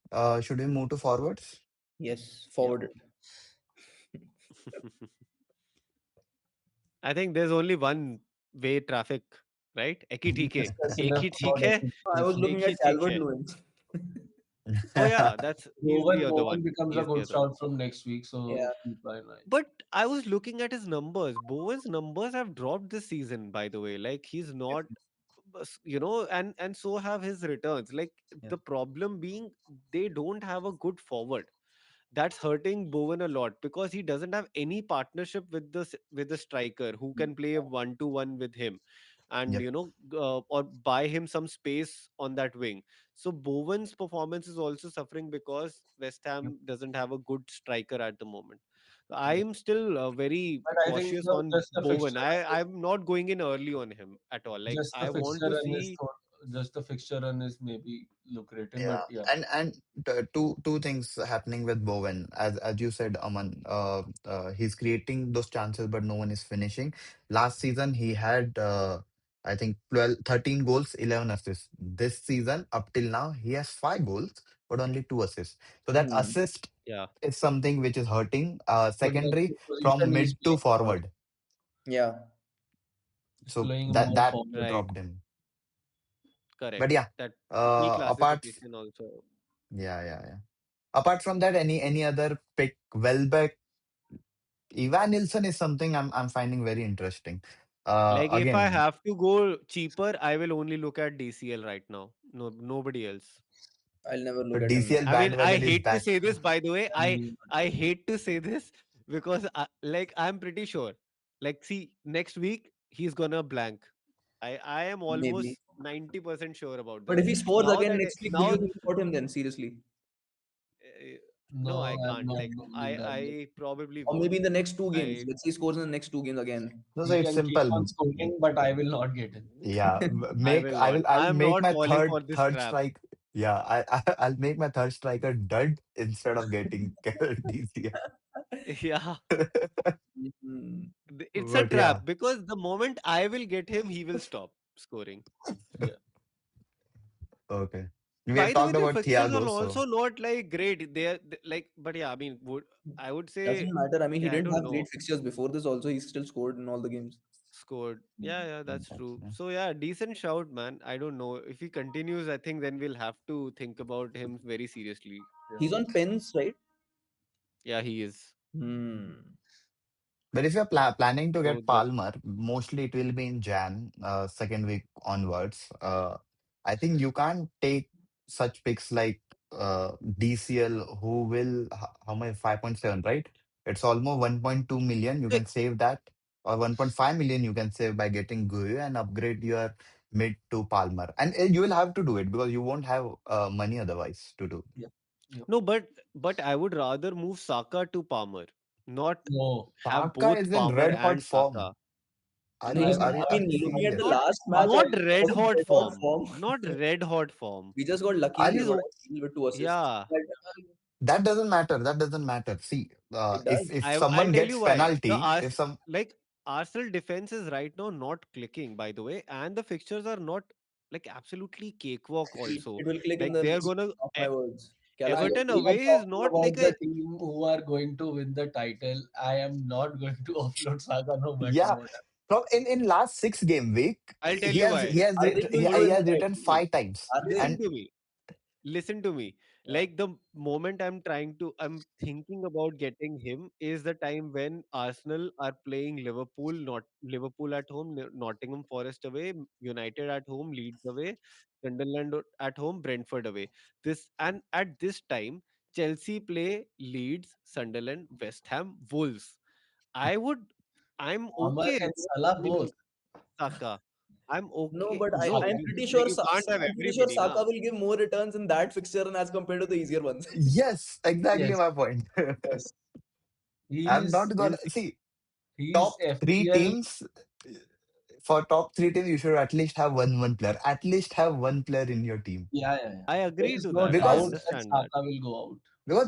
Should we move to forwards? Yes. Yep. Forwarded. I think there's only one way traffic, right? एक ही We ठीक है. discussed एक enough ही ठीक about है. I was expectations. looking एक at ही ठीक Calvert है. Lewin. Oh yeah, that's he's the other Bowen one. becomes a He's the good other one. shout from next week, Yeah. so keep that in mind. But I was looking at his numbers. Bowen's numbers have dropped this season, by the way. Like, he's not, and so have his returns. Like, Yeah. the problem being, they don't have a good forward. That's hurting Bowen a lot because he doesn't have any partnership with the striker who can play a 1-to-1 with him, and Yep. or buy him some space on that wing. So Bowen's performance is also suffering because West Yep. Ham doesn't have a good striker at the moment. I Yep. am still very But I think cautious on just the Bowen. fixture, I'm not going in early on him at all. Like, just the I want fixture to run is see. just the fixture run is maybe lucrative, Yeah, but yeah, and two things happening with Bowen. As you said, Aman, he's creating those chances, but no one is finishing. Last season, he had I think 12, 13 goals, 11 assists. This season, up till now, he has 5 goals, but only 2 assists. So that Hmm. assist Yeah, is something which is hurting. but that's Secondary the position from he's mid to playing more. forward. Yeah. He's So playing more that forward. right, dropped him. correct. But yeah, That key apart, classification also. yeah. Apart from that, any other pick? Welbeck, Ivan Nilsson is something I'm finding very interesting. Like, if I Again, have to go cheaper, I will only look at DCL right now. No, nobody else. I'll never the look at him. DCL I mean, I bandwagon is hate to back. say this, by the way. I And I hate to say this because, like, I'm pretty sure. Like, see, next week he's gonna blank. I am Maybe. almost 90% sure about But this. if he scores Now again that next week, will you now, think about him then? Seriously. no, no, I I'm can't. not Like, going I with that. I probably Or won't. maybe in the next two games. I Let's say he scores in the next two games again. No, so He it's can keep simple. on scoring, but I will not get him. Yeah, I make will I not. will I'll I'm make not my falling third for this third trap. strike. Yeah, I'll make my third striker dud instead of getting DCL. Yeah, Mhm. it's a But yeah, trap because the moment I will get him, he will stop scoring. Yeah. okay. We have By the way, talked their about fixtures are Thiago, so also not like great. Like, but yeah, I mean, I would say, Doesn't matter. I mean, he yeah, I didn't don't have great know, fixtures before this. Also, he still scored in all the games. scored. Yeah, that's that's true. yeah. So yeah, decent shout, man. I don't know if he continues. I think then we'll have to think about him very seriously. He's on pens, right? Yeah, he is. Hmm. But if you're planning to So get the Palmer, mostly it will be in Jan, second week onwards. I think you can't take such picks like DCL, who will, how much, 5.7, right? It's almost 1.2 million. You can like, save that, or 1.5 million you can save by getting Guyu and upgrade your mid to Palmer. And you will have to do it because you won't have money otherwise to do. Yeah. Yep. no, but I would rather move Saka to Palmer, not No, have Saka both is in Palmer red hot and form. Saka. Are No, you I he's. will are you I are not mean, you move looking seeing at the this? Not last match, Saka. I not think he red was in hot red hot form. form. Not red hot form. We just got lucky, Are is you? what I feel, with two assists. Yeah, But That doesn't matter. That doesn't matter. See, it if does. I'll someone tell gets you why. penalty, if some Like, Arsenal defense is right now not clicking, by the way, and the fixtures are not like absolutely cakewalk. Also, It will click in like, the they're next. gonna Of my words. I Calafiori. Everton we are away is talking not about like the a. team who are going to win the title. I am not going to offload Saka no matter yeah, what. from in last 6 game week, I'll tell he you has why. he has Are they writ- going to he win the has written title? 5 times, Are they? and Listen to me. Listen to me. Yeah. Like, the moment I'm thinking about getting him is the time when Arsenal are playing Liverpool, not Liverpool at home, Nottingham Forest away, United at home, Leeds away, Sunderland at home, Brentford away. This and at this time, Chelsea play Leeds, Sunderland, West Ham, Wolves. I would, I'm Palmer okay and Salah both. with Saka. I'm No, okay. but No, I'm you pretty like sure you can't have I'm pretty sure everybody, Saka na. will give more returns in that fixture and as compared to the easier ones. Yes, exactly Yes, my point. yes. I'm He's not gonna see he's top three FPL. teams. For top three teams, you should at least have one player. At least have one player in your team Yeah, yeah, yeah. I There agree is to no that. I doubt because that understand that. Saka will go out.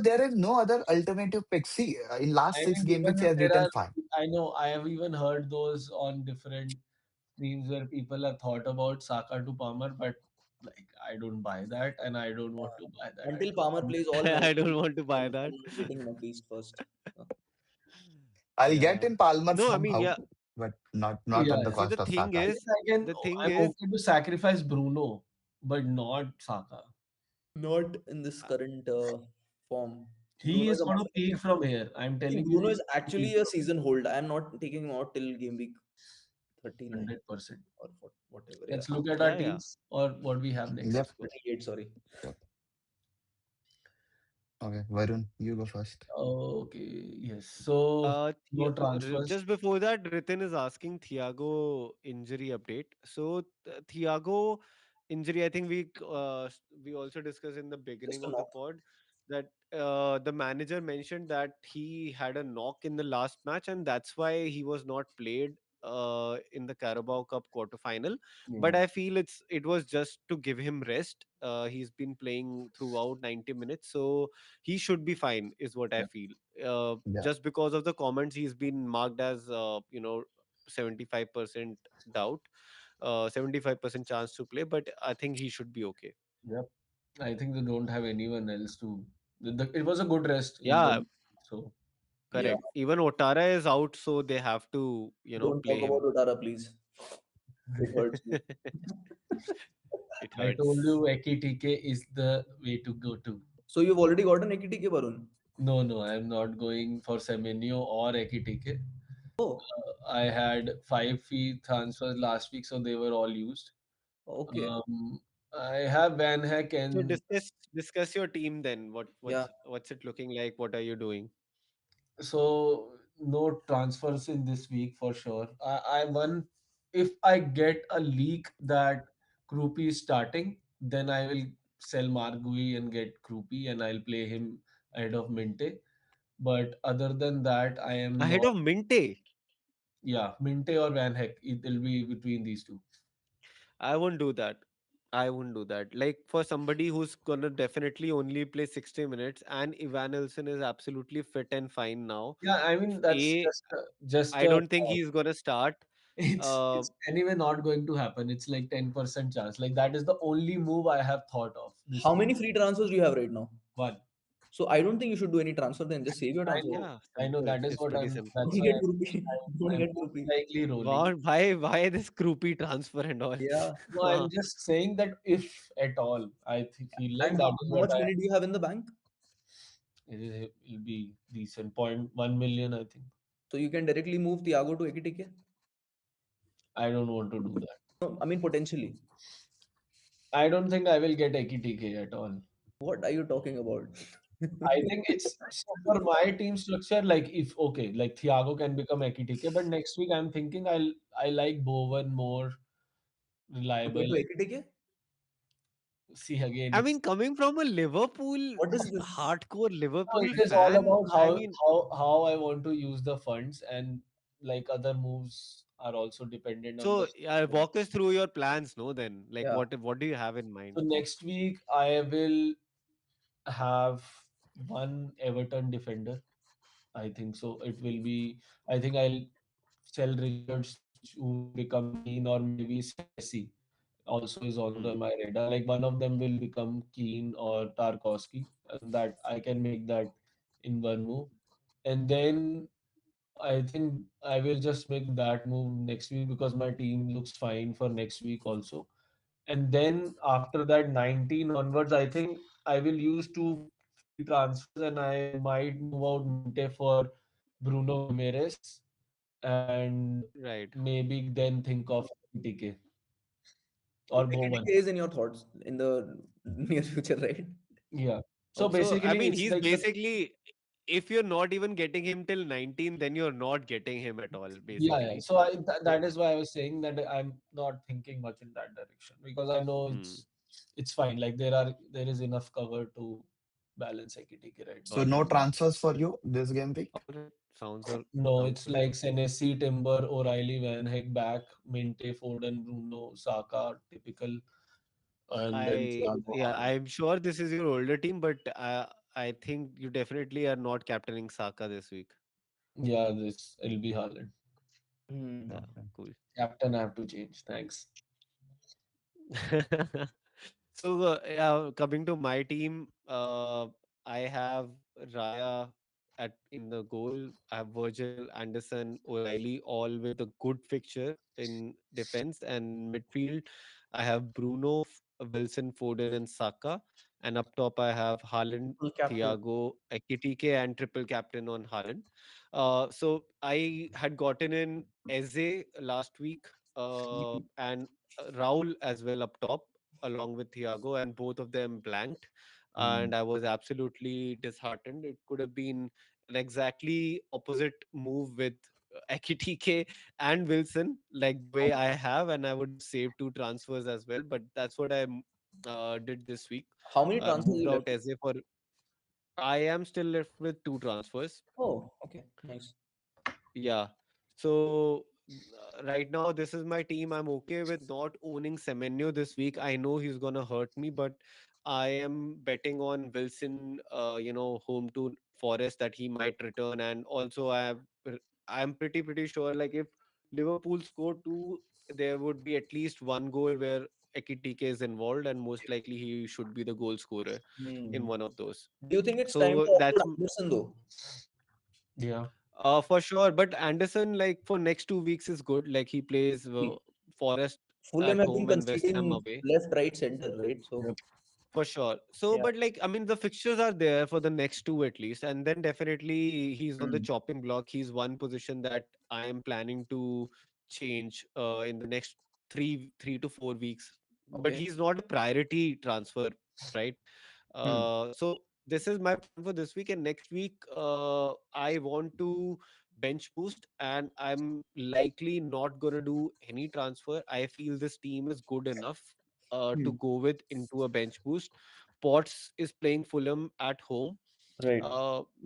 there is no other alternative pick. See, in last I six mean, game even weeks, he if has there written are, five. I know I have even heard those on different streams where people have thought about Saka to Palmer, but like I don't buy that, and I don't want to buy that at Until Palmer all. plays all I matches, don't want to buy I'm that. getting him at least first. Uh, I'll get Yeah. in Palmer No, I mean, somehow, yeah. but not Yeah, at the yeah. See, cost the of thing Saka. Yes, is, I can. the thing I'm is, okay to sacrifice Bruno, but not Saka. Not in this uh, current form. He Bruno is is a going to must. peak from here. I'm See, telling you, Bruno is he's peak actually a season hold. I am not taking him out till game week from 39 100%. or whatever. Yeah, Let's look at our yeah, yeah. teams or what we have next. Yep. Let's go. 38. Sorry. Yep. Okay, Varun, you go first. Okay, yes. So no transfers. Just before that, Ritin is asking Thiago injury update. So Thiago injury, I think we also discussed in the Just beginning a of the knock. pod that the manager mentioned that he had a knock in the last match and that's why he was not played in the Carabao Cup quarterfinal. But Yeah, I feel it was just to give him rest. He's been playing throughout 90 minutes, so he should be fine, is what I yeah, feel. Yeah. Just because of the comments, he's been marked as 75% doubt, 75% chance to play, but I think he should be okay. yep. I think they don't have anyone else to. It was a good rest in the Yeah, league, so Yeah. correct. Even Otara is out, so they have to Don't play talk about him. Utara, please. It hurts me. It I told hurts. you Ekitike is the way to go to. So you've already got an AKTK, Varun. No, no, I'm not going for Semenyo or Ekitike. Oh, I had 5 fee transfers last week, so they were all used. okay. Um, I have Van Heck So and discuss your team then. Yeah. What's it looking like? What are you doing? so no transfers in this week for sure. I won if I get a leak that Krupi is starting, then I will sell Margui and get Krupi and I'll play him ahead of Minte. But other than that, I am Ahead not. of Minte. Yeah, Minte or Van Heck. It will be between these two. I won't do that. I won't do that. Like for somebody who's gonna definitely only play 60 minutes, and Ivan Ilson is absolutely fit and fine now. Yeah, I mean that's A, just I a don't think thought. he's gonna start. Uh, It's anyway not going to happen. It's like 10% chance. Like that is the only move I have thought of this How week. many free transfers do you have right now? One. So I don't think you should do any transfer then. Just save your I transfer. know. yeah, I know. simple. That is It's what pretty I'm. simple. That's Don't why get groupie. Don't I'm get most groupie. likely rolling. God, why this groupie transfer and all? Yeah. No, I'm just saying that if at all, feel like And that is how what much money do you have in the bank? it'll be decent. 0.1 million, I think. So you can directly move Thiago to AKTK? I don't want to do that. No, I mean potentially. I don't think I will get AKTK at all. What are you talking about? I think it's so for my team structure. Like if okay, like Thiago can become Ekitike, but next week I'm thinking I like Bowen more Compared reliable. to AKTK? See again, I it's mean, coming from a Liverpool What is this? hardcore no, Liverpool it is all fan, about I how mean, how I want to use the funds and like other moves are also dependent on the so structure. walk us through your plans. No, then like Yeah. what do you have in mind? So next week I will have one Everton defender. I think so. It will be. I think I'll sell Richards, who will become Keane, or maybe sell Messi. Also is on Hmm. my radar. Like one of them will become Keane or Tarkowski, and that I can make that in one move. And then I think I will just make that move next week because my team looks fine for next week also. And then after that, 19 onwards, I think I will use two free transfers and I might move out Minte for Bruno Gimenez and Right. maybe then think of TK So or Bowen. AKTK is in your thoughts in the near future, right? Yeah. So So I basically, mean, it's he's like the basically if you're not even getting him till 19, then you're not getting him at all, Yeah, yeah. basically. So that is why I was saying that I'm not thinking much in that direction because I know Hmm. it's fine. Like there is enough cover to balance Ekitike right So now. All no right. transfers for you this game week? All right. No, Sounds it's good. like Senesi, Timber, O'Reilly, Van Heck back, Minte, Foden, Bruno, Saka, typical, and then Thiago Yeah, Haaland. I'm sure this is your older team, but I think you definitely are not captaining Saka this week. Yeah, this it'll be Haaland. Hmm. Yeah, Okay. cool. Captain I have to change. Thanks. So, yeah, coming to my team, I have Raya at in the goal. I have Virgil, Anderson, O'Reilly, all with a good fixture in defense and midfield. I have Bruno, Wilson, Foden, and Saka. And up top, I have Haaland, Full captain. Thiago, Ekitike, and triple captain on Haaland. So I had gotten in Eze last week, and Raul as well up top along with Thiago, and both of them blanked. Mm. And I was absolutely disheartened. It could have been an exactly opposite move with Ekitike and Wilson, like the way I have, and I would have saved two transfers as well. But that's what I did this week. How many I transfers moved you left? out Eze for. I am still left with two transfers. Oh, okay, nice. Yeah. So right now, this is my team. I'm okay with not owning Semenyo this week. I know he's gonna hurt me, but I am betting on Wilson. Home to Forest that he might return, and also I'm pretty sure like if Liverpool score two, there would be at least one goal where Ekitike is involved, and most likely he should be the goal scorer in Hmm. one of those. Do you think it's time So to that's offload Anderson though? Yeah. For sure, but Anderson, like for next 2 weeks, is good. Like he plays See, Forest Fulham at have been home and West Ham conceding away. left, right, center, right? So Yep. For sure. So, yeah. but like, I mean, the fixtures are there for the next two at least, and then definitely he's on the Hmm. chopping block. He's one position that I am planning to change in the next 3 to 4 weeks. But Okay. he's not a priority transfer, right? Hmm. So this is my plan for this week, and next week, I want to bench boost, and I'm likely not gonna do any transfer. I feel this team is good enough to Hmm. go with into a bench boost. Potts is playing Fulham at home, Right.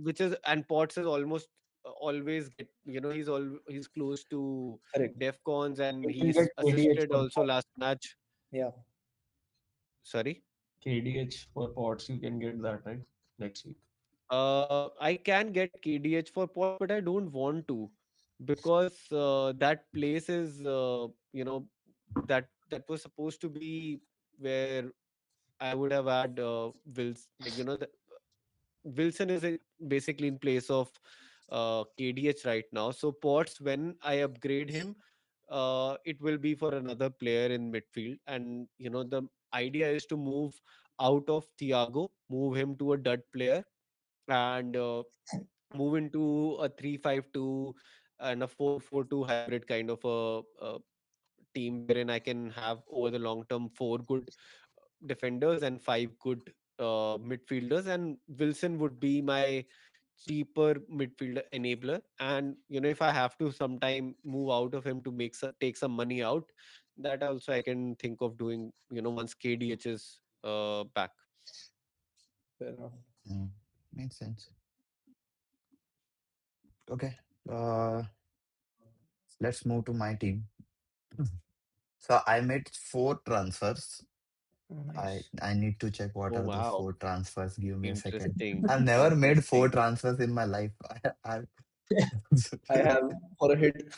which is and Potts is almost always get he's close to Correct. Defcons and You can get he's KDH assisted for also pots. last match. Yeah. Sorry. KDH for pots. You can get that right next week. I can get KDH for Potts, but I don't want to because that place is that was supposed to be where I would have had Wills like Wilson is basically in place of KDH right now. So Potts, when I upgrade him, it will be for another player in midfield. And the idea is to move out of Thiago, move him to a dud player, and move into a 3-5-2 and a 4-4-2 hybrid kind of a team wherein I can have over the long term four good defenders and five good midfielders, and Wilson would be my cheaper midfielder enabler. And if I have to sometime move out of him to take some money out, that also I can think of doing. Once KDH is back. Fair enough. Mm. Makes sense. Okay. Uh, let's move to my team. So I made four transfers. Oh, I nice. I need to check what Oh are those wow, four transfers. Give me a second. interesting, I've never made four interesting. transfers in my life. I I have for a hit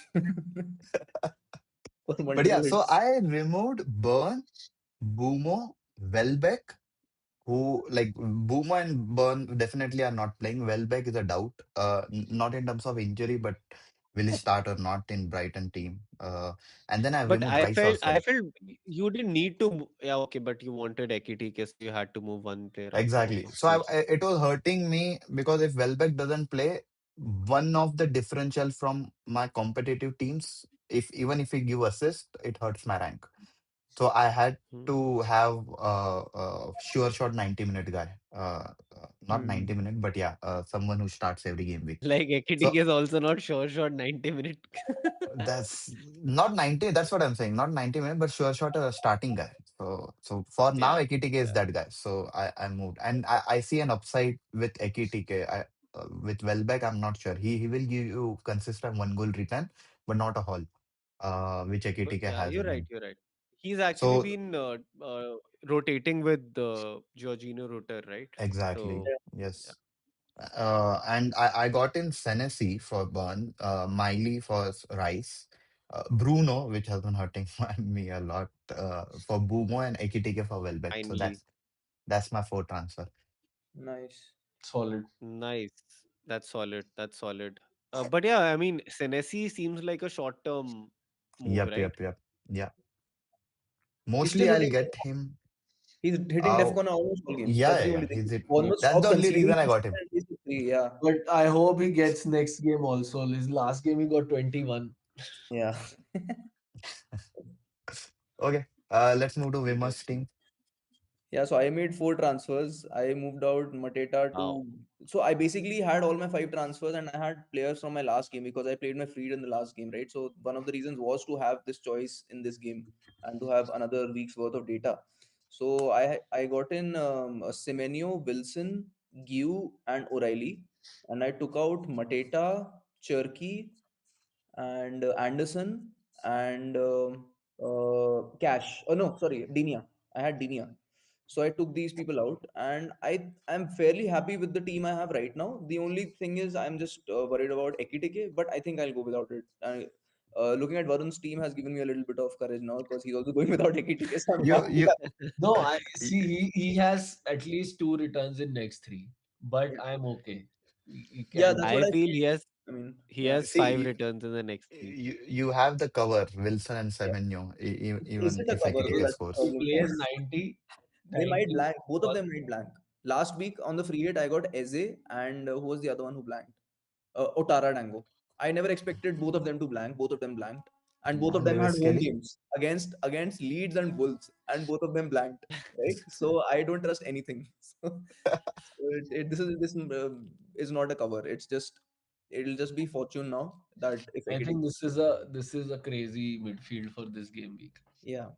for but yeah, multiple so hits. I removed Burn, Boomo, Welbeck, who like Boomo and Burn definitely are not playing. Welbeck is a doubt. Not in terms of injury, but will he start or not in Brighton team? And then I've But removed Rice I also. felt you didn't need to. Yeah, okay, but you wanted Ekitike, so you had to move one player out. Exactly. Okay, So cool. it was hurting me because if Welbeck doesn't play, one of the differential from my competitive teams, if even if he give assist, it hurts my rank. So I had Hmm. to have sure shot 90-minute guy. Not Hmm. 90-minute, but yeah, someone who starts every game week. Like So Ekitic is also not sure shot 90 minute. that's not 90. That's what I'm saying. Not 90-minute, but sure shot a starting guy. So for now, Yeah, Ekitike is yeah. that guy. So I moved, and I see an upside with Ekitike. With Welbeck, I'm not sure. He will give you consistent one goal return, but not a haul. Which But Ekitike yeah, has you're in right. him. You're right. He's actually So been rotating with Jorginho Rotor, right? exactly, So Yeah. yeah, yes. And I got in Senesi for Burn, Miley for Rice, Bruno, which has been hurting me a lot, for Bumo, and Ekitike for Welbeck. So finally. that's my four transfer. Nice. Solid. Nice. That's solid. That's solid. But yeah, I mean, Senesi seems like a short-term move, Yep, right? yep, yep. Yeah. He's still Mostly I'll hitting. get him. He's hitting Uh, Defcon almost all games. yeah, That's yeah, the yeah. only thing. He's it. Almost That's stop the only conceding reason I to got seven him. at least to three. Yeah. But I hope he gets next game also. His last game he got 21. Yeah. Okay. Let's move to Yes. Wimmer's team. Yeah, so I made four transfers. I moved out Mateta Wow. to. So I basically had all my five transfers, and I had players from my last game because I played my freed in the last game, right? So one of the reasons was to have this choice in this game and to have another week's worth of data. So I got in a Semenyo, Wilson, Giu, and O'Reilly, and I took out Mateta, Cherky, and Anderson and Cash. Oh no, sorry, Dinia. I had Dinia. So I took these people out, and I'm fairly happy with the team I have right now. The only thing is I'm just worried about Ekitike, but I think I'll go without it. Looking at Varun's team has given me a little bit of courage now because he's also going without Ekitike, so I'm You, happy. you, No, I y- see he has at least two returns in next three, but I'm okay. He Yeah, can. that's I what I feel feel. I mean, he yeah. has five see, returns in the next three. you have the cover, Wilson and Yeah. Semenyo, Is even it a if cover though? Ekitike That's the scores. He problem. plays 90, They might 90 blank. Both of ball. them might blank. Last week on the free hit, I got Eze and who was the other one who blanked? Otara Dango. I never expected both of them to blank. Both of them blanked, and both of them had Lewis home Kelly. games against Leeds and Wolves, and both of them blanked. Right. So I don't trust anything. So, this is not a cover. It'll just be fortune now that if I Ekiti. think this is a crazy midfield for this game week. Yeah.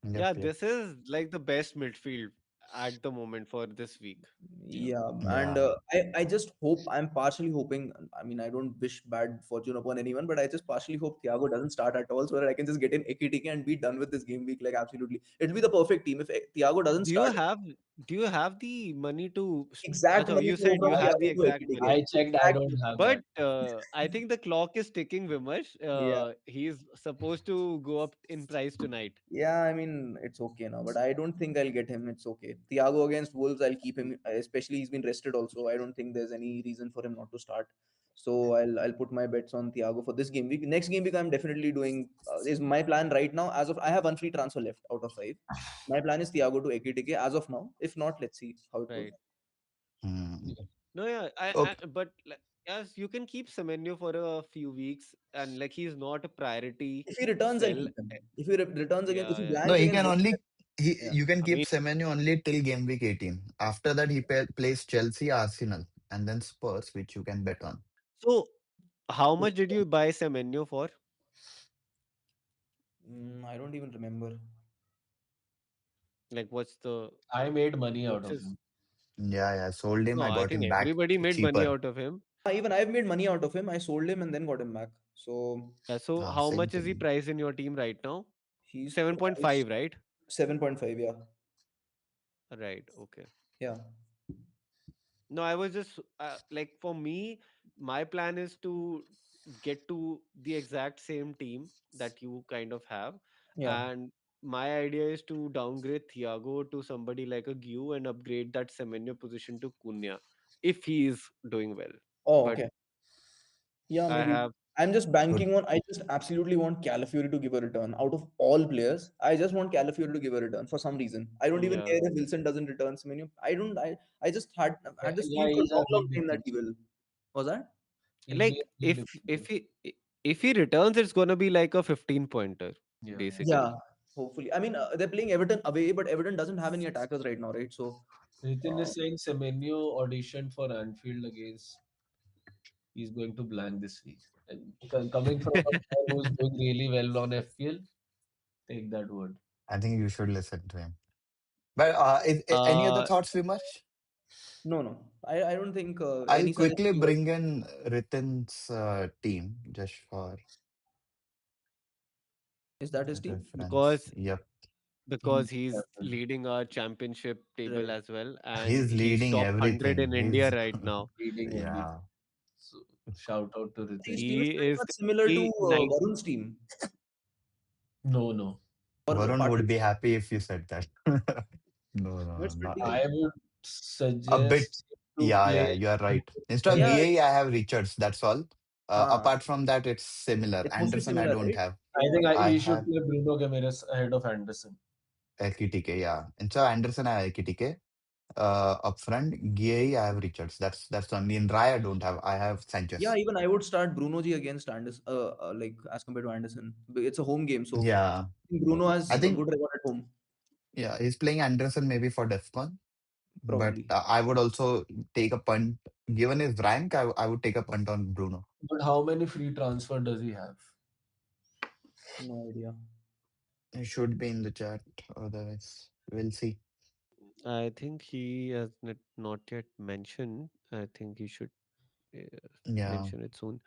Yeah, Yep, yep. this is like the best midfield at the moment for this week. Yeah. Yeah, and Yeah. I just hope I'm partially hoping. I mean, I don't wish bad fortune upon anyone, but I just partially hope Thiago doesn't start at all, so that I can just get in Ekitike and be done with this game week. Like absolutely, it'll be the perfect team if Thiago doesn't Do you start. have do you have the money to Exact Acha, money you to go said from you have the Thiago to exact Ekitike. money. I checked. I Exact don't money. have But that. I think the clock is ticking, Vimash. Yeah. He's supposed to go up in price tonight. Yeah, I mean, it's okay now, but I don't think I'll get him. It's okay. Thiago against Wolves, I'll keep him, especially he's been rested also. I don't think there's any reason for him not to start. So I'll put my bets on Thiago for this game week. Next game week, I'm definitely doing, is my plan right now. As of, I have one free transfer left out of five. My plan is Thiago to Ekitike as of now. If not, let's see how it goes. Right. Hmm. No, yeah, Okay. but like, yes, you can keep Semenyo for a few weeks, and like he's not a priority If he returns, I'll sell. keep him. If he returns again, if Yeah, he yeah. No, blanks he against can Wolves, only yeah. you can I keep mean, Semenyo only till game week 18. After that, he plays Chelsea, Arsenal, and then Spurs, which you can bet on. so how much did you buy Semenyo for? I don't even remember. Like, what's the I made money out what's of his? him. Yeah, yeah. Sold him. No, I I got think him back everybody made money cheaper. out of him. Even I've made money out of him. I sold him and then got him back. So Yeah, so how Same much is he thing. priced in your team right now? he's priced 7.5, right? 7.5. Yeah. Right. Okay. Yeah. No, I was just like for me, my plan is to get to the exact same team that you kind of have, Yeah. and my idea is to downgrade Thiago to somebody like a Gu and upgrade that Semenyo position to Cunha if he is doing well. Oh, But okay. Yeah, I maybe. have I'm just Good. banking on. I just absolutely want Calafiori to give a return. Out of all players, I just want Calafiori to give a return for some reason. I don't even yeah. care if Wilson doesn't return. I mean, I don't. I just had this Yeah, feeling for he's a long, a long mid time that he difference. will. Was that? He'll be Like a mid difference. if he returns, it's gonna be like a 15 pointer Yeah. Yeah. basically. Hopefully, I mean, they're playing Everton away, but Everton doesn't have any attackers right now, right? So, Nitin uh, is saying Semenyo auditioned for Anfield against. He's going to blank this week. And coming from a guy who's doing really well on FPL, take that word. I think you should listen to him. But any other Uh, thoughts, Vimash? no, no, I don't think I'll any suggestion quickly you guys. bring in Ritin's team just for Is that his team? reference. because Yep. He's he's captain, leading our championship table Right. as well, and He's he's leading top 100 everything. in India He's right now. leading everything. yeah. So shout out to His Ritin. team is He pretty is much similar to currently 9. Varun's team, No, no. or Varun would partly. be happy if you said that. No, no, That's not pretty. I would a bit. suggest him to Yeah, play yeah, you are right. Instead of Yeah, Henderson. GA, I have Richards. That's all. Apart from that, it's similar. it's mostly Anderson, I similar, don't right? have. I Yeah. think I he should have play Bruno Gimenez ahead of Henderson. LKTK. Yeah. Instead of Anderson, I have LKTK. Up front, GA, I have Richards. That's the only. In Rye, I don't have. I have Yeah, Sanchez. even I would start Bruno G against Anderson, like as compared to Anderson. It's a home game, so Yeah. Bruno I has a think, good record at home, yeah, he's playing Anderson maybe for Defcon. But probably. I would also take a punt. Given his rank, I would take a punt on Bruno. But how many free transfer does he have? No idea. He should be in the chat. Otherwise, we'll see. I think he has not yet mentioned. I think he should uh, Yeah. mention it soon.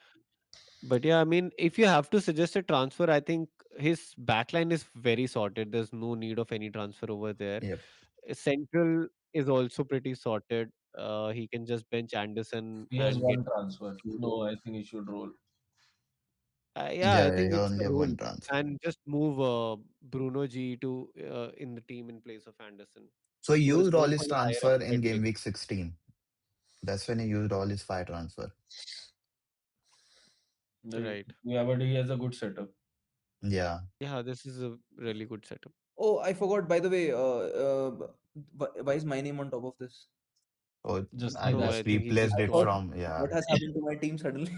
But yeah, I mean, if you have to suggest a transfer, I think his backline is very sorted. There's no need of any transfer over there. Yep. Central is also pretty sorted. He can just bench Anderson He has and get one transfer. two No, I think he should roll. yeah, I Yeah, think he it's only a have role one transfer. and just move Bruno G to in the team in place of Anderson, So he who is used all going his for the higher transfer of the in game metric. week 16. That's when he used all his fire transfer. Right. Yeah, but he has a good setup. Yeah. Yeah, this is a really good setup. Oh, I forgot. By the way, why is my name on top of this? Oh, Just I like No, that. I just think he just replaced I it thought, got from, what yeah. has happened to my team suddenly?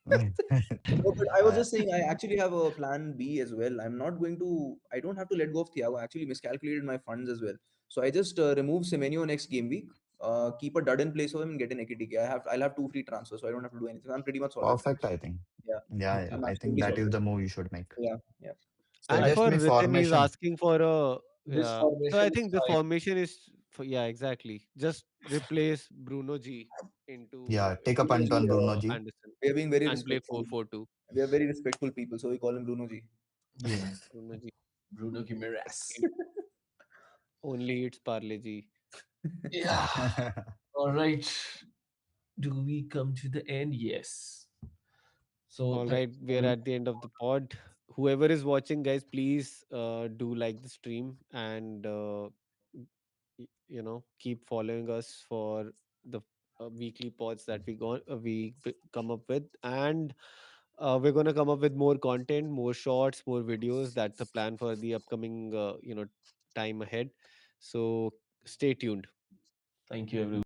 No, but I was I, just saying, I actually have a plan B as well. I'm not going to, I don't have to let go of Thiago. I actually miscalculated my funds as well. So I just remove Semenyo next game week, keep a dud in place of him, and get an AKTK. I'll have two free transfers, so I don't have to do anything. I'm pretty much sorted now. perfect, I think. Yeah, Yeah, yeah. I'm Okay. I think absolutely that is sorted. the move you should make. Yeah, yeah. and So Suggest for me Ritin, he's formation. asking for a This yeah. So I formation is think the fine. formation is for, yeah, exactly. Just replace Bruno G Yeah, into take a Bruno punt G, on Bruno G. Anderson we are being very and play respectful. 4-4-2. We are very respectful people, so we call him Bruno G. Yeah. Bruno G Bruno Gimenez. only eats Parle G. Yeah. All right. Do we come to the end? Yes. So All thank right, we are you. at the end of the pod. Whoever is watching, guys, please do like the stream and keep following us for the weekly pods that we come up with, and we're gonna come up with more content, more shorts, more videos. That's the plan for the upcoming time ahead. So stay tuned. Thank you, everyone.